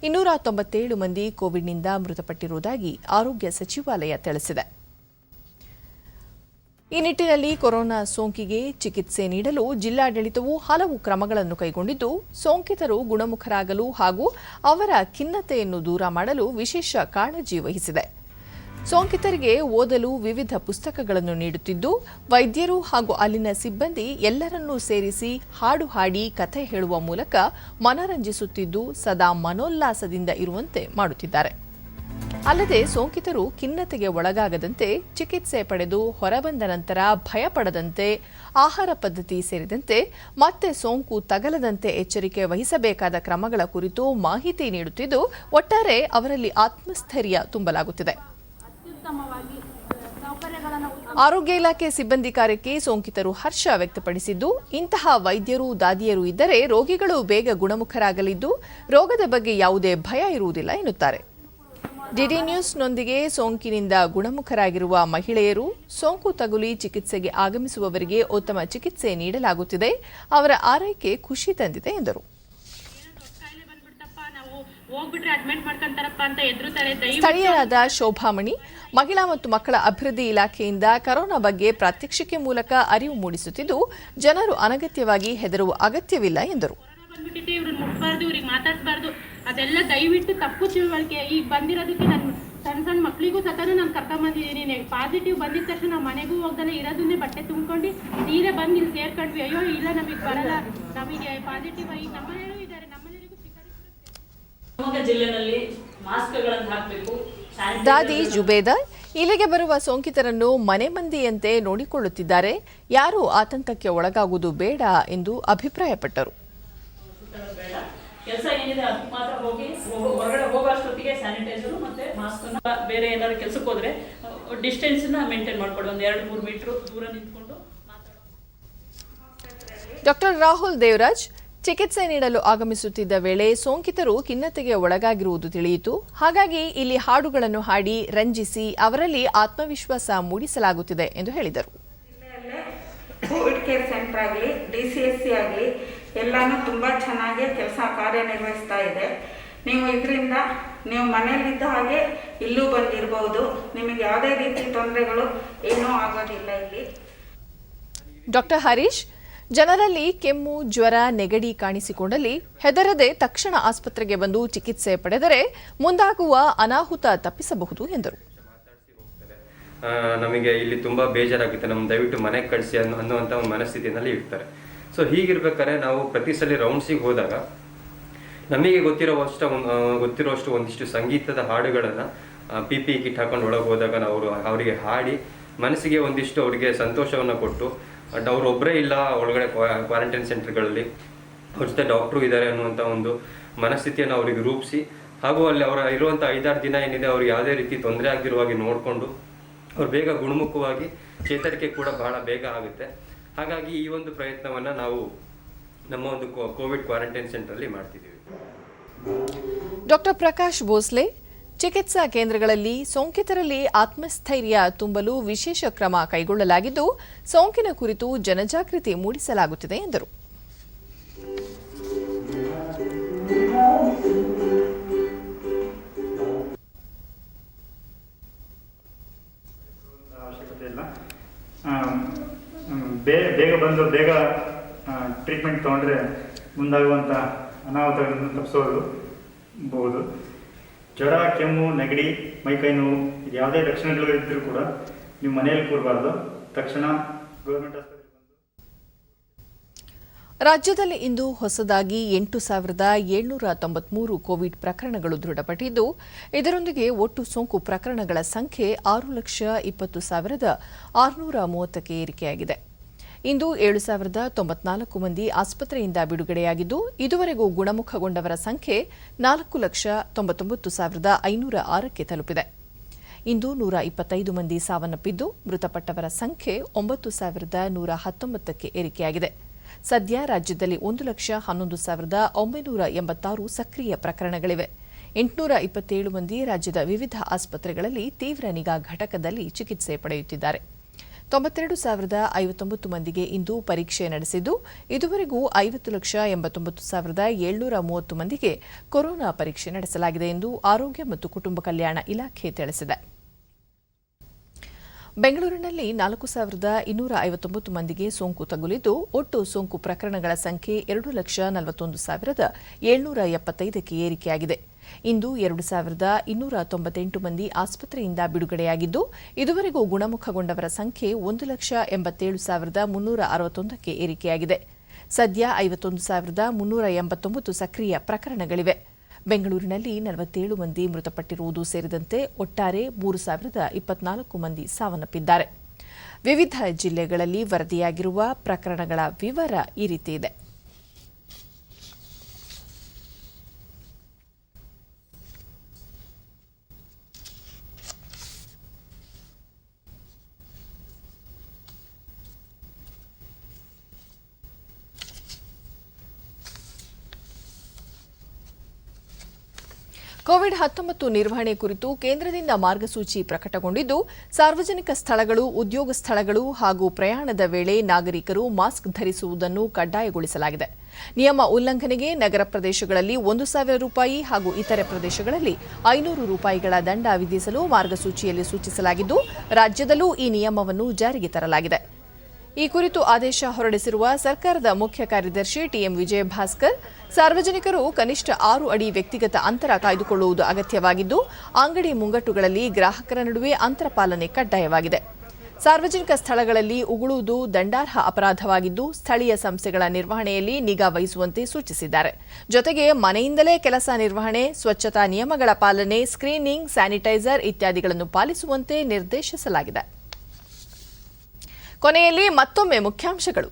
297 ಮಂದಿ ಕೋವಿಡ್ನಿಂದ ಮೃತಪಟ್ಟಿರುವುದಾಗಿ ಆರೋಗ್ಯ ಸಚಿವಾಲಯ ತಿಳಿಸಿದೆ. ಈ ನಿಟ್ಟಿನಲ್ಲಿ ಕೊರೋನಾ ಸೋಂಕಿಗೆ ಚಿಕಿತ್ಸೆ ನೀಡಲು ಜಿಲ್ಲಾಡಳಿತವು ಹಲವು ಕ್ರಮಗಳನ್ನು ಕೈಗೊಂಡಿದ್ದು, ಸೋಂಕಿತರು ಗುಣಮುಖರಾಗಲು ಹಾಗೂ ಅವರ ಖಿನ್ನತೆಯನ್ನು ದೂರ ಮಾಡಲು ವಿಶೇಷ ಕಾಳಜಿ ವಹಿಸಿದೆ. ಸೋಂಕಿತರಿಗೆ ಓದಲು ವಿವಿಧ ಪುಸ್ತಕಗಳನ್ನು ನೀಡುತ್ತಿದ್ದು, ವೈದ್ಯರು ಹಾಗೂ ಅಲ್ಲಿನ ಸಿಬ್ಬಂದಿ ಎಲ್ಲರನ್ನೂ ಸೇರಿಸಿ ಹಾಡು ಹಾಡಿ ಕಥೆ ಹೇಳುವ ಮೂಲಕ ಮನರಂಜಿಸುತ್ತಿದ್ದು, ಸದಾ ಮನೋಲ್ಲಾಸದಿಂದ ಇರುವಂತೆ ಮಾಡುತ್ತಿದ್ದಾರೆ. ಅಲ್ಲದೆ ಸೋಂಕಿತರು ಖಿನ್ನತೆಗೆ ಒಳಗಾಗದಂತೆ, ಚಿಕಿತ್ಸೆ ಪಡೆದು ಹೊರಬಂದ ನಂತರ ಭಯಪಡದಂತೆ, ಆಹಾರ ಪದ್ಧತಿ ಸೇರಿದಂತೆ ಮತ್ತೆ ಸೋಂಕು ತಗಲದಂತೆ ಎಚ್ಚರಿಕೆ ವಹಿಸಬೇಕಾದ ಕ್ರಮಗಳ ಕುರಿತು ಮಾಹಿತಿ ನೀಡುತ್ತಿದ್ದು, ಒಟ್ಟಾರೆ ಅವರಲ್ಲಿ ಆತ್ಮಸ್ಥೈರ್ಯ ತುಂಬಲಾಗುತ್ತಿದೆ. ಆರೋಗ್ಯ ಇಲಾಖೆ ಸಿಬ್ಬಂದಿ ಕಾರ್ಯಕ್ಕೆ ಸೋಂಕಿತರು ಹರ್ಷ ವ್ಯಕ್ತಪಡಿಸಿದ್ದು, ಇಂತಹ ವೈದ್ಯರು ದಾದಿಯರು ಇದ್ದರೆ ರೋಗಿಗಳು ಬೇಗ ಗುಣಮುಖರಾಗಲಿದ್ದು, ರೋಗದ ಬಗ್ಗೆ ಯಾವುದೇ ಭಯ ಇರುವುದಿಲ್ಲ ಎನ್ನುತ್ತಾರೆ. ಡಿಡಿ ನ್ಯೂಸ್ನೊಂದಿಗೆ ಸೋಂಕಿನಿಂದ ಗುಣಮುಖರಾಗಿರುವ ಮಹಿಳೆಯರು, ಸೋಂಕು ತಗುಲಿ ಚಿಕಿತ್ಸೆಗೆ ಆಗಮಿಸುವವರಿಗೆ ಉತ್ತಮ ಚಿಕಿತ್ಸೆ ನೀಡಲಾಗುತ್ತಿದೆ, ಅವರ ಆರೈಕೆ ಖುಷಿ ತಂದಿದೆ ಎಂದರು. ಸ್ಥಳೀಯರಾದ ಶೋಭಾಮಣಿ, ಮಹಿಳಾ ಮತ್ತು ಮಕ್ಕಳ ಅಭಿವೃದ್ಧಿ ಇಲಾಖೆಯಿಂದ ಕರೋನಾ ಬಗ್ಗೆ ಪ್ರಾತ್ಯಕ್ಷಿಕೆ ಮೂಲಕ ಅರಿವು ಮೂಡಿಸುತ್ತಿದ್ದು, ಜನರು ಅನಗತ್ಯವಾಗಿ ಹೆದರುವ ಅಗತ್ಯವಿಲ್ಲ ಎಂದರು. ಅದೆಲ್ಲ ದಯವಿಟ್ಟು ತಪ್ಪು ತಿಳುವಳಿಕೆ. ಈಗ ಬಂದಿರೋದಕ್ಕೆ ನಾನು ಸಣ್ಣ ಮಕ್ಕಳಿಗೂ ಸತನು ನಾನು ಕರ್ಕೊಂಬಂದಿದ್ದೀನಿ. ಪಾಸಿಟಿವ್ ಬಂದಿದ ತಕ್ಷಣ ನಾವು ಮನೆಗೂ ಹೋಗ್ದಲ್ಲ ಇರೋದನ್ನೇ ಬಟ್ಟೆ ತುಂಬ್ಕೊಂಡು ತೀರಾ ಬಂದು ಇಲ್ಲಿ ಸೇರ್ಕೊಂಡ್ವಿ. ಅಯ್ಯೋ ಇಲ್ಲ ನಮಗೆ ಬರಲ್ಲ, ನಮಗೆ ಪಾಸಿಟಿವ್ ಆಗಿ ನಮ್ಮನೆಯೂ ಇದ್ದಾರೆ, ನಮ್ಮನೆಗೂ ಶಿವಮೊಗ್ಗ ಜಿಲ್ಲೆಯಲ್ಲಿ ಮಾಸ್ಕ್ಗಳನ್ನು ಹಾಕಬೇಕು. ದಾದಿ ಜುಬೇದರ್, ಇಲ್ಲಿಗೆ ಬರುವ ಸೋಂಕಿತರನ್ನು ಮನೆ ಮಂದಿಯಂತೆ ನೋಡಿಕೊಳ್ಳುತ್ತಿದ್ದಾರೆ. ಯಾರೂ ಆತಂಕಕ್ಕೆ ಒಳಗಾಗುವುದು ಬೇಡ ಎಂದು ಅಭಿಪ್ರಾಯಪಟ್ಟರು. ಕೆಲಸ ಏನಿದೆ ಅದಕ್ಕೆ ಮಾತ್ರ ಹೋಗಿ ಹೊರಗಡೆ ಹೋಗೋಷ್ಟೊತ್ತಿಗೆ ಸ್ಯಾನಿಟೈಸರ್ ಮತ್ತೆ ಮಾಸ್ಕ್ ಬೇರೆ ಏನಾದ್ರು ಕೆಲಸಕ್ಕೆ ಹೋದ್ರೆ ಡಿಸ್ಟೆನ್ಸ್ ಮೇಂಟೈನ್ ಮಾಡ್ಕೊಳ್ಳಿ. 2-3 ಮೀಟರ್ ದೂರ ನಿಂತ್ಕೊಂಡು ಡಾಕ್ಟರ್ ರಾಹುಲ್ ದೇವರಾಜ್ ಚಿಕಿತ್ಸೆ ನೀಡಲು ಆಗಮಿಸುತ್ತಿದ್ದ ವೇಳೆ ಸೋಂಕಿತರು ಖಿನ್ನತೆಗೆ ಒಳಗಾಗಿರುವುದು ತಿಳಿಯಿತು. ಹಾಗಾಗಿ ಇಲ್ಲಿ ಹಾಡುಗಳನ್ನು ಹಾಡಿ ರಂಜಿಸಿ ಅವರಲ್ಲಿ ಆತ್ಮವಿಶ್ವಾಸ ಮೂಡಿಸಲಾಗುತ್ತಿದೆ ಎಂದು ಹೇಳಿದರು. ಕೋವಿಡ್ ಕೇರ್ ಸೆಂಟರ್ ಆಗಲಿ DCSC ಆಗಲಿ ಎಲ್ಲಾನು ತುಂಬಾ ಚೆನ್ನಾಗಿ ಕೆಲಸ ಕಾರ್ಯನಿರ್ವಹಿಸ್ತಾ ಇದೆ. ನೀವು ಇದರಿಂದ ನೀವು ಮನೆಯಲ್ಲಿದ್ದ ಹಾಗೆ ಇಲ್ಲೂ ಬಂದಿರಬಹುದು. ನಿಮಗೆ ಯಾವುದೇ ರೀತಿ ತೊಂದರೆಗಳು ಏನೂ ಆಗೋದಿಲ್ಲ. ಇಲ್ಲಿ ಡಾಕ್ಟರ್ ಹರೀಶ್ ಜನರಲ್ಲಿ ಕೆಮ್ಮು, ಜ್ವರ, ನೆಗಡಿ ಕಾಣಿಸಿಕೊಂಡಲ್ಲಿ ಹೆದರದೆ ತಕ್ಷಣ ಆಸ್ಪತ್ರೆಗೆ ಬಂದು ಚಿಕಿತ್ಸೆ ಪಡೆದರೆ ಮುಂದಾಗುವ ಅನಾಹುತ ತಪ್ಪಿಸಬಹುದು ಎಂದರು. ನಮಗೆ ಇಲ್ಲಿ ತುಂಬ ಬೇಜಾರಾಗುತ್ತೆ, ನಮ್ಮ ದಯವಿಟ್ಟು ಮನೆಗೆ ಕಳಿಸಿ ಅನ್ನುವಂಥ ಒಂದು ಮನಸ್ಥಿತಿಯಲ್ಲಿ ಇರ್ತಾರೆ. ಸೊ ಹೀಗಿರ್ಬೇಕಾದ್ರೆ ನಾವು ಪ್ರತಿ ಸಲ ರೌಂಡ್ಸಿಗೆ ಹೋದಾಗ ನಮಗೆ ಗೊತ್ತಿರೋಷ್ಟು ಒಂದಿಷ್ಟು ಸಂಗೀತದ ಹಾಡುಗಳನ್ನು PPE ಕಿಟ್ ಹಾಕೊಂಡು ಒಳಗೆ ಹೋದಾಗ ನಾವು ಅವರಿಗೆ ಹಾಡಿ ಮನಸ್ಸಿಗೆ ಒಂದಿಷ್ಟು ಅವರಿಗೆ ಸಂತೋಷವನ್ನು ಕೊಟ್ಟು, ಅವರೊಬ್ಬರೇ ಇಲ್ಲ ಒಳಗಡೆ ಕ್ವಾರಂಟೈನ್ ಸೆಂಟರ್ಗಳಲ್ಲಿ, ಅವ್ರ ಜೊತೆ ಡಾಕ್ಟ್ರು ಇದ್ದಾರೆ ಅನ್ನುವಂಥ ಒಂದು ಮನಸ್ಥಿತಿಯನ್ನು ಅವರಿಗೆ ರೂಪಿಸಿ, ಹಾಗೂ ಅಲ್ಲಿ ಅವರ ಇರುವಂಥ 5-6 ದಿನ ಏನಿದೆ ಅವ್ರಿಗೆ ಯಾವುದೇ ರೀತಿ ತೊಂದರೆ ಆಗಿರುವ ಹಾಗೆ ನೋಡಿಕೊಂಡು ಅವ್ರು ಬೇಗ ಗುಣಮುಖವಾಗಿ ಚೇತರಿಕೆ ಕೂಡ ಬಹಳ ಬೇಗ ಆಗುತ್ತೆ. ಹಾಗಾಗಿ ಈ ಒಂದು ಪ್ರಯತ್ನವನ್ನು ನಾವು ನಮ್ಮ ಒಂದು ಕೋವಿಡ್ ಕ್ವಾರಂಟೈನ್ ಸೆಂಟರಲ್ಲಿ ಮಾಡ್ತಿದ್ದೀವಿ. ಡಾಕ್ಟರ್ ಪ್ರಕಾಶ್ ಭೋಸ್ಲೆ ಚಿಕಿತ್ಸಾ ಕೇಂದ್ರಗಳಲ್ಲಿ ಸೋಂಕಿತರಲ್ಲಿ ಆತ್ಮಸ್ಥೈರ್ಯ ತುಂಬಲು ವಿಶೇಷ ಕ್ರಮ ಕೈಗೊಳ್ಳಲಾಗಿದ್ದು ಸೋಂಕಿನ ಕುರಿತು ಜನಜಾಗೃತಿ ಮೂಡಿಸಲಾಗುತ್ತಿದೆ ಎಂದರು. ಬೇಗ ಬಂದು ಬೇಗ ಟ್ರೀಟ್ಮೆಂಟ್ ತಗೊಂಡ್ರೆ ಮುಂದಾಗುವಂಥ ಅನಾಹುತಗಳನ್ನು ತಪ್ಪಿಸಬಹುದು. ಜ್ವರ, ಕೆಮ್ಮು, ನೆಗಡಿ, ಮೈಕೈ ನೋವು ಇದು ಯಾವುದೇ ಲಕ್ಷಣಗಳು ಇದ್ದರೂ ಕೂಡ ನೀವು ಮನೆಯಲ್ಲಿ ಕೂರಬಾರ್ದು. ತಕ್ಷಣ ಗೌರ್ಮೆಂಟ್ ಆಸ್ಪತ್ರೆಗೆ ರಾಜ್ಯದಲ್ಲಿ ಇಂದು ಹೊಸದಾಗಿ 8,793 ಕೋವಿಡ್ ಪ್ರಕರಣಗಳು ದೃಢಪಟ್ಟಿದ್ದು, ಇದರೊಂದಿಗೆ ಒಟ್ಟು ಸೋಂಕು ಪ್ರಕರಣಗಳ ಸಂಖ್ಯೆ 6,20,630ಕ್ಕೆ ಏರಿಕೆಯಾಗಿದೆ. ಇಂದು 7,094 ಮಂದಿ ಆಸ್ಪತ್ರೆಯಿಂದ ಬಿಡುಗಡೆಯಾಗಿದ್ದು, ಇದುವರೆಗೂ ಗುಣಮುಖಗೊಂಡವರ ಸಂಖ್ಯೆ 4,99,506ಕ್ಕೆ ತಲುಪಿದೆ. ಇಂದು 125 ಮಂದಿ ಸಾವನ್ನಪ್ಪಿದ್ದು, ಮೃತಪಟ್ಟವರ ಸಂಖ್ಯೆ 9,119ಕ್ಕೆ ಏರಿಕೆಯಾಗಿದೆ. ಸದ್ಯ ರಾಜ್ಯದಲ್ಲಿ 1,11,986 ಸಕ್ರಿಯ ಪ್ರಕರಣಗಳಿವೆ. 827 ಮಂದಿ ರಾಜ್ಯದ ವಿವಿಧ ಆಸ್ಪತ್ರೆಗಳಲ್ಲಿ ತೀವ್ರ ನಿಗಾ ಘಟಕದಲ್ಲಿ ಚಿಕಿತ್ಸೆ ಪಡೆಯುತ್ತಿದ್ದಾರೆ. 92,059 ಮಂದಿಗೆ ಇಂದು ಪರೀಕ್ಷೆ ನಡೆಸಿದ್ದು, ಇದುವರೆಗೂ 50,89,730 ಮಂದಿಗೆ ಕೊರೋನಾ ಪರೀಕ್ಷೆ ನಡೆಸಲಾಗಿದೆ ಎಂದು ಆರೋಗ್ಯ ಮತ್ತು ಕುಟುಂಬ ಕಲ್ಯಾಣ ಇಲಾಖೆ ತಿಳಿಸಿದೆ. ಬೆಂಗಳೂರಿನಲ್ಲಿ 4,259 ಮಂದಿಗೆ ಸೋಂಕು ತಗುಲಿದ್ದು, ಒಟ್ಟು ಸೋಂಕು ಪ್ರಕರಣಗಳ ಸಂಖ್ಯೆ 2,41,775ಕ್ಕೆ ಏರಿಕೆಯಾಗಿದೆ. ಇಂದು 2,298 ಮಂದಿ ಆಸ್ಪತ್ರೆಯಿಂದ ಬಿಡುಗಡೆಯಾಗಿದ್ದು, ಇದುವರೆಗೂ ಗುಣಮುಖಗೊಂಡವರ ಸಂಖ್ಯೆ 1,87,361ಕ್ಕೆ ಏರಿಕೆಯಾಗಿದೆ. ಸದ್ಯ 51,389 ಸಕ್ರಿಯ ಪ್ರಕರಣಗಳಿವೆ. ಬೆಂಗಳೂರಿನಲ್ಲಿ 47 ಮಂದಿ ಮೃತಪಟ್ಟಿರುವುದು ಸೇರಿದಂತೆ ಒಟ್ಟಾರೆ 3,024 ಮಂದಿ ಸಾವನ್ನಪ್ಪಿದ್ದಾರೆ. ವಿವಿಧ ಜಿಲ್ಲೆಗಳಲ್ಲಿ ವರದಿಯಾಗಿರುವ ಪ್ರಕರಣಗಳ ವಿವರ ಈ ರೀತಿ ಇದೆ. ಕೋವಿಡ್-19 ನಿರ್ವಹಣೆ ಕುರಿತು ಕೇಂದ್ರದಿಂದ ಮಾರ್ಗಸೂಚಿ ಪ್ರಕಟಗೊಂಡಿದ್ದು, ಸಾರ್ವಜನಿಕ ಸ್ಥಳಗಳು, ಉದ್ಯೋಗ ಸ್ಥಳಗಳು ಹಾಗೂ ಪ್ರಯಾಣದ ವೇಳೆ ನಾಗರಿಕರು ಮಾಸ್ಕ್ ಧರಿಸುವುದನ್ನು ಕಡ್ಡಾಯಗೊಳಿಸಲಾಗಿದೆ. ನಿಯಮ ಉಲ್ಲಂಘನೆಗೆ ನಗರ ಪ್ರದೇಶಗಳಲ್ಲಿ 1,000 ರೂಪಾಯಿ ಹಾಗೂ ಇತರೆ ಪ್ರದೇಶಗಳಲ್ಲಿ 500 ರೂಪಾಯಿಗಳ ದಂಡ ವಿಧಿಸಲು ಮಾರ್ಗಸೂಚಿಯಲ್ಲಿ ಸೂಚಿಸಲಾಗಿದ್ದು, ರಾಜ್ಯದಲ್ಲೂ ಈ ನಿಯಮವನ್ನು ಜಾರಿಗೆ ತರಲಾಗಿದೆ. ಈ ಕುರಿತು ಆದೇಶ ಹೊರಡಿಸಿರುವ ಸರ್ಕಾರದ ಮುಖ್ಯ ಕಾರ್ಯದರ್ಶಿ ಟಿಎಂ ವಿಜಯಭಾಸ್ಕರ್, ಸಾರ್ವಜನಿಕರು ಕನಿಷ್ಠ 6 ಅಡಿ ವ್ಯಕ್ತಿಗತ ಅಂತರ ಕಾಯ್ದುಕೊಳ್ಳುವುದು ಅಗತ್ಯವಾಗಿದ್ದು, ಅಂಗಡಿ ಮುಂಗಟ್ಟುಗಳಲ್ಲಿ ಗ್ರಾಹಕರ ನಡುವೆ ಅಂತರ ಪಾಲನೆ ಕಡ್ಡಾಯವಾಗಿದೆ. ಸಾರ್ವಜನಿಕ ಸ್ಥಳಗಳಲ್ಲಿ ಉಗುಳುವುದು ದಂಡಾರ್ಹ ಅಪರಾಧವಾಗಿದ್ದು ಸ್ಥಳೀಯ ಸಂಸ್ಥೆಗಳ ನಿರ್ವಹಣೆಯಲ್ಲಿ ನಿಗಾ ವಹಿಸುವಂತೆ ಸೂಚಿಸಿದ್ದಾರೆ. ಜೊತೆಗೆ ಮನೆಯಿಂದಲೇ ಕೆಲಸ ನಿರ್ವಹಣೆ, ಸ್ವಚ್ಛತಾ ನಿಯಮಗಳ ಪಾಲನೆ, ಸ್ಕ್ರೀನಿಂಗ್, ಸ್ಯಾನಿಟೈಸರ್ ಇತ್ಯಾದಿಗಳನ್ನು ಪಾಲಿಸುವಂತೆ ನಿರ್ದೇಶಿಸಲಾಗಿದೆ. ಕೊನೆಯಲ್ಲಿ ಮತ್ತೊಮ್ಮೆ ಮುಖ್ಯಾಂಶಗಳು.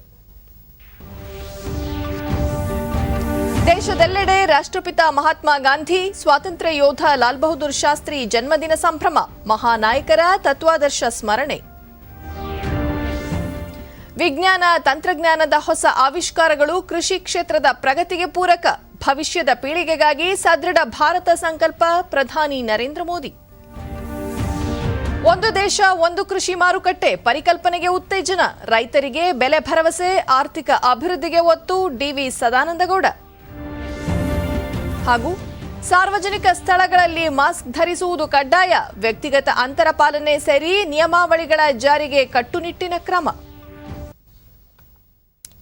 ದೇಶದೆಲ್ಲೆಡೆ ರಾಷ್ಟ್ರಪಿತ ಮಹಾತ್ಮ ಗಾಂಧಿ, ಸ್ವಾತಂತ್ರ್ಯ ಯೋಧ ಲಾಲ್ ಬಹದ್ದೂರ್ ಶಾಸ್ತ್ರಿ ಜನ್ಮದಿನ ಸಂಭ್ರಮ, ಮಹಾನಾಯಕರ ತತ್ವಾದರ್ಶ ಸ್ಮರಣೆ. ವಿಜ್ಞಾನ ತಂತ್ರಜ್ಞಾನದ ಹೊಸ ಆವಿಷ್ಕಾರಗಳು ಕೃಷಿ ಕ್ಷೇತ್ರದ ಪ್ರಗತಿಗೆ ಪೂರಕ, ಭವಿಷ್ಯದ ಪೀಳಿಗೆಗಾಗಿ ಸದೃಢ ಭಾರತ ಸಂಕಲ್ಪ, ಪ್ರಧಾನಿ ನರೇಂದ್ರ ಮೋದಿ. ಒಂದು ದೇಶ ಒಂದು ಕೃಷಿ ಮಾರುಕಟ್ಟೆ ಪರಿಕಲ್ಪನೆಗೆ ಉತ್ತೇಜನ, ರೈತರಿಗೆ ಬೆಲೆ ಭರವಸೆ, ಆರ್ಥಿಕ ಅಭಿವೃದ್ಧಿಗೆ ಒತ್ತು, ಡಿವಿ ಸದಾನಂದಗೌಡ. ಹಾಗೂ ಸಾರ್ವಜನಿಕ ಸ್ಥಳಗಳಲ್ಲಿ ಮಾಸ್ಕ್ ಧರಿಸುವುದು ಕಡ್ಡಾಯ, ವ್ಯಕ್ತಿಗತ ಅಂತರ ಪಾಲನೆ ಸೇರಿ ನಿಯಮಾವಳಿಗಳ ಜಾರಿಗೆ ಕಟ್ಟುನಿಟ್ಟಿನ ಕ್ರಮ.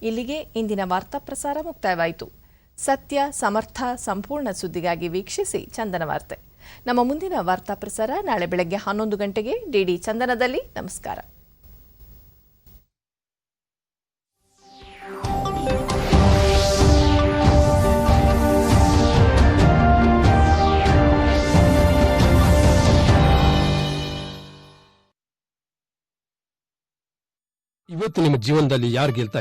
ಇಲ್ಲಿಗೆ ಇಂದಿನ ವಾರ್ತಾ ಪ್ರಸಾರ ಮುಕ್ತಾಯವಾಯಿತು. ಸತ್ಯ, ಸಮರ್ಥ, ಸಂಪೂರ್ಣ ಸುದ್ದಿಗಾಗಿ ವೀಕ್ಷಿಸಿ ಚಂದನ ವಾರ್ತೆ. ನಮ್ಮ ಮುಂದಿನ ವಾರ್ತಾ ಪ್ರಸಾರ ನಾಳೆ ಬೆಳಗ್ಗೆ 11 ಗಂಟೆಗೆ ಡಿಡಿ ಚಂದನದಲ್ಲಿ. ನಮಸ್ಕಾರ. ಇವತ್ತು ನಿಮ್ಮ ಜೀವನದಲ್ಲಿ ಯಾರು ಗೆಲ್ತಾ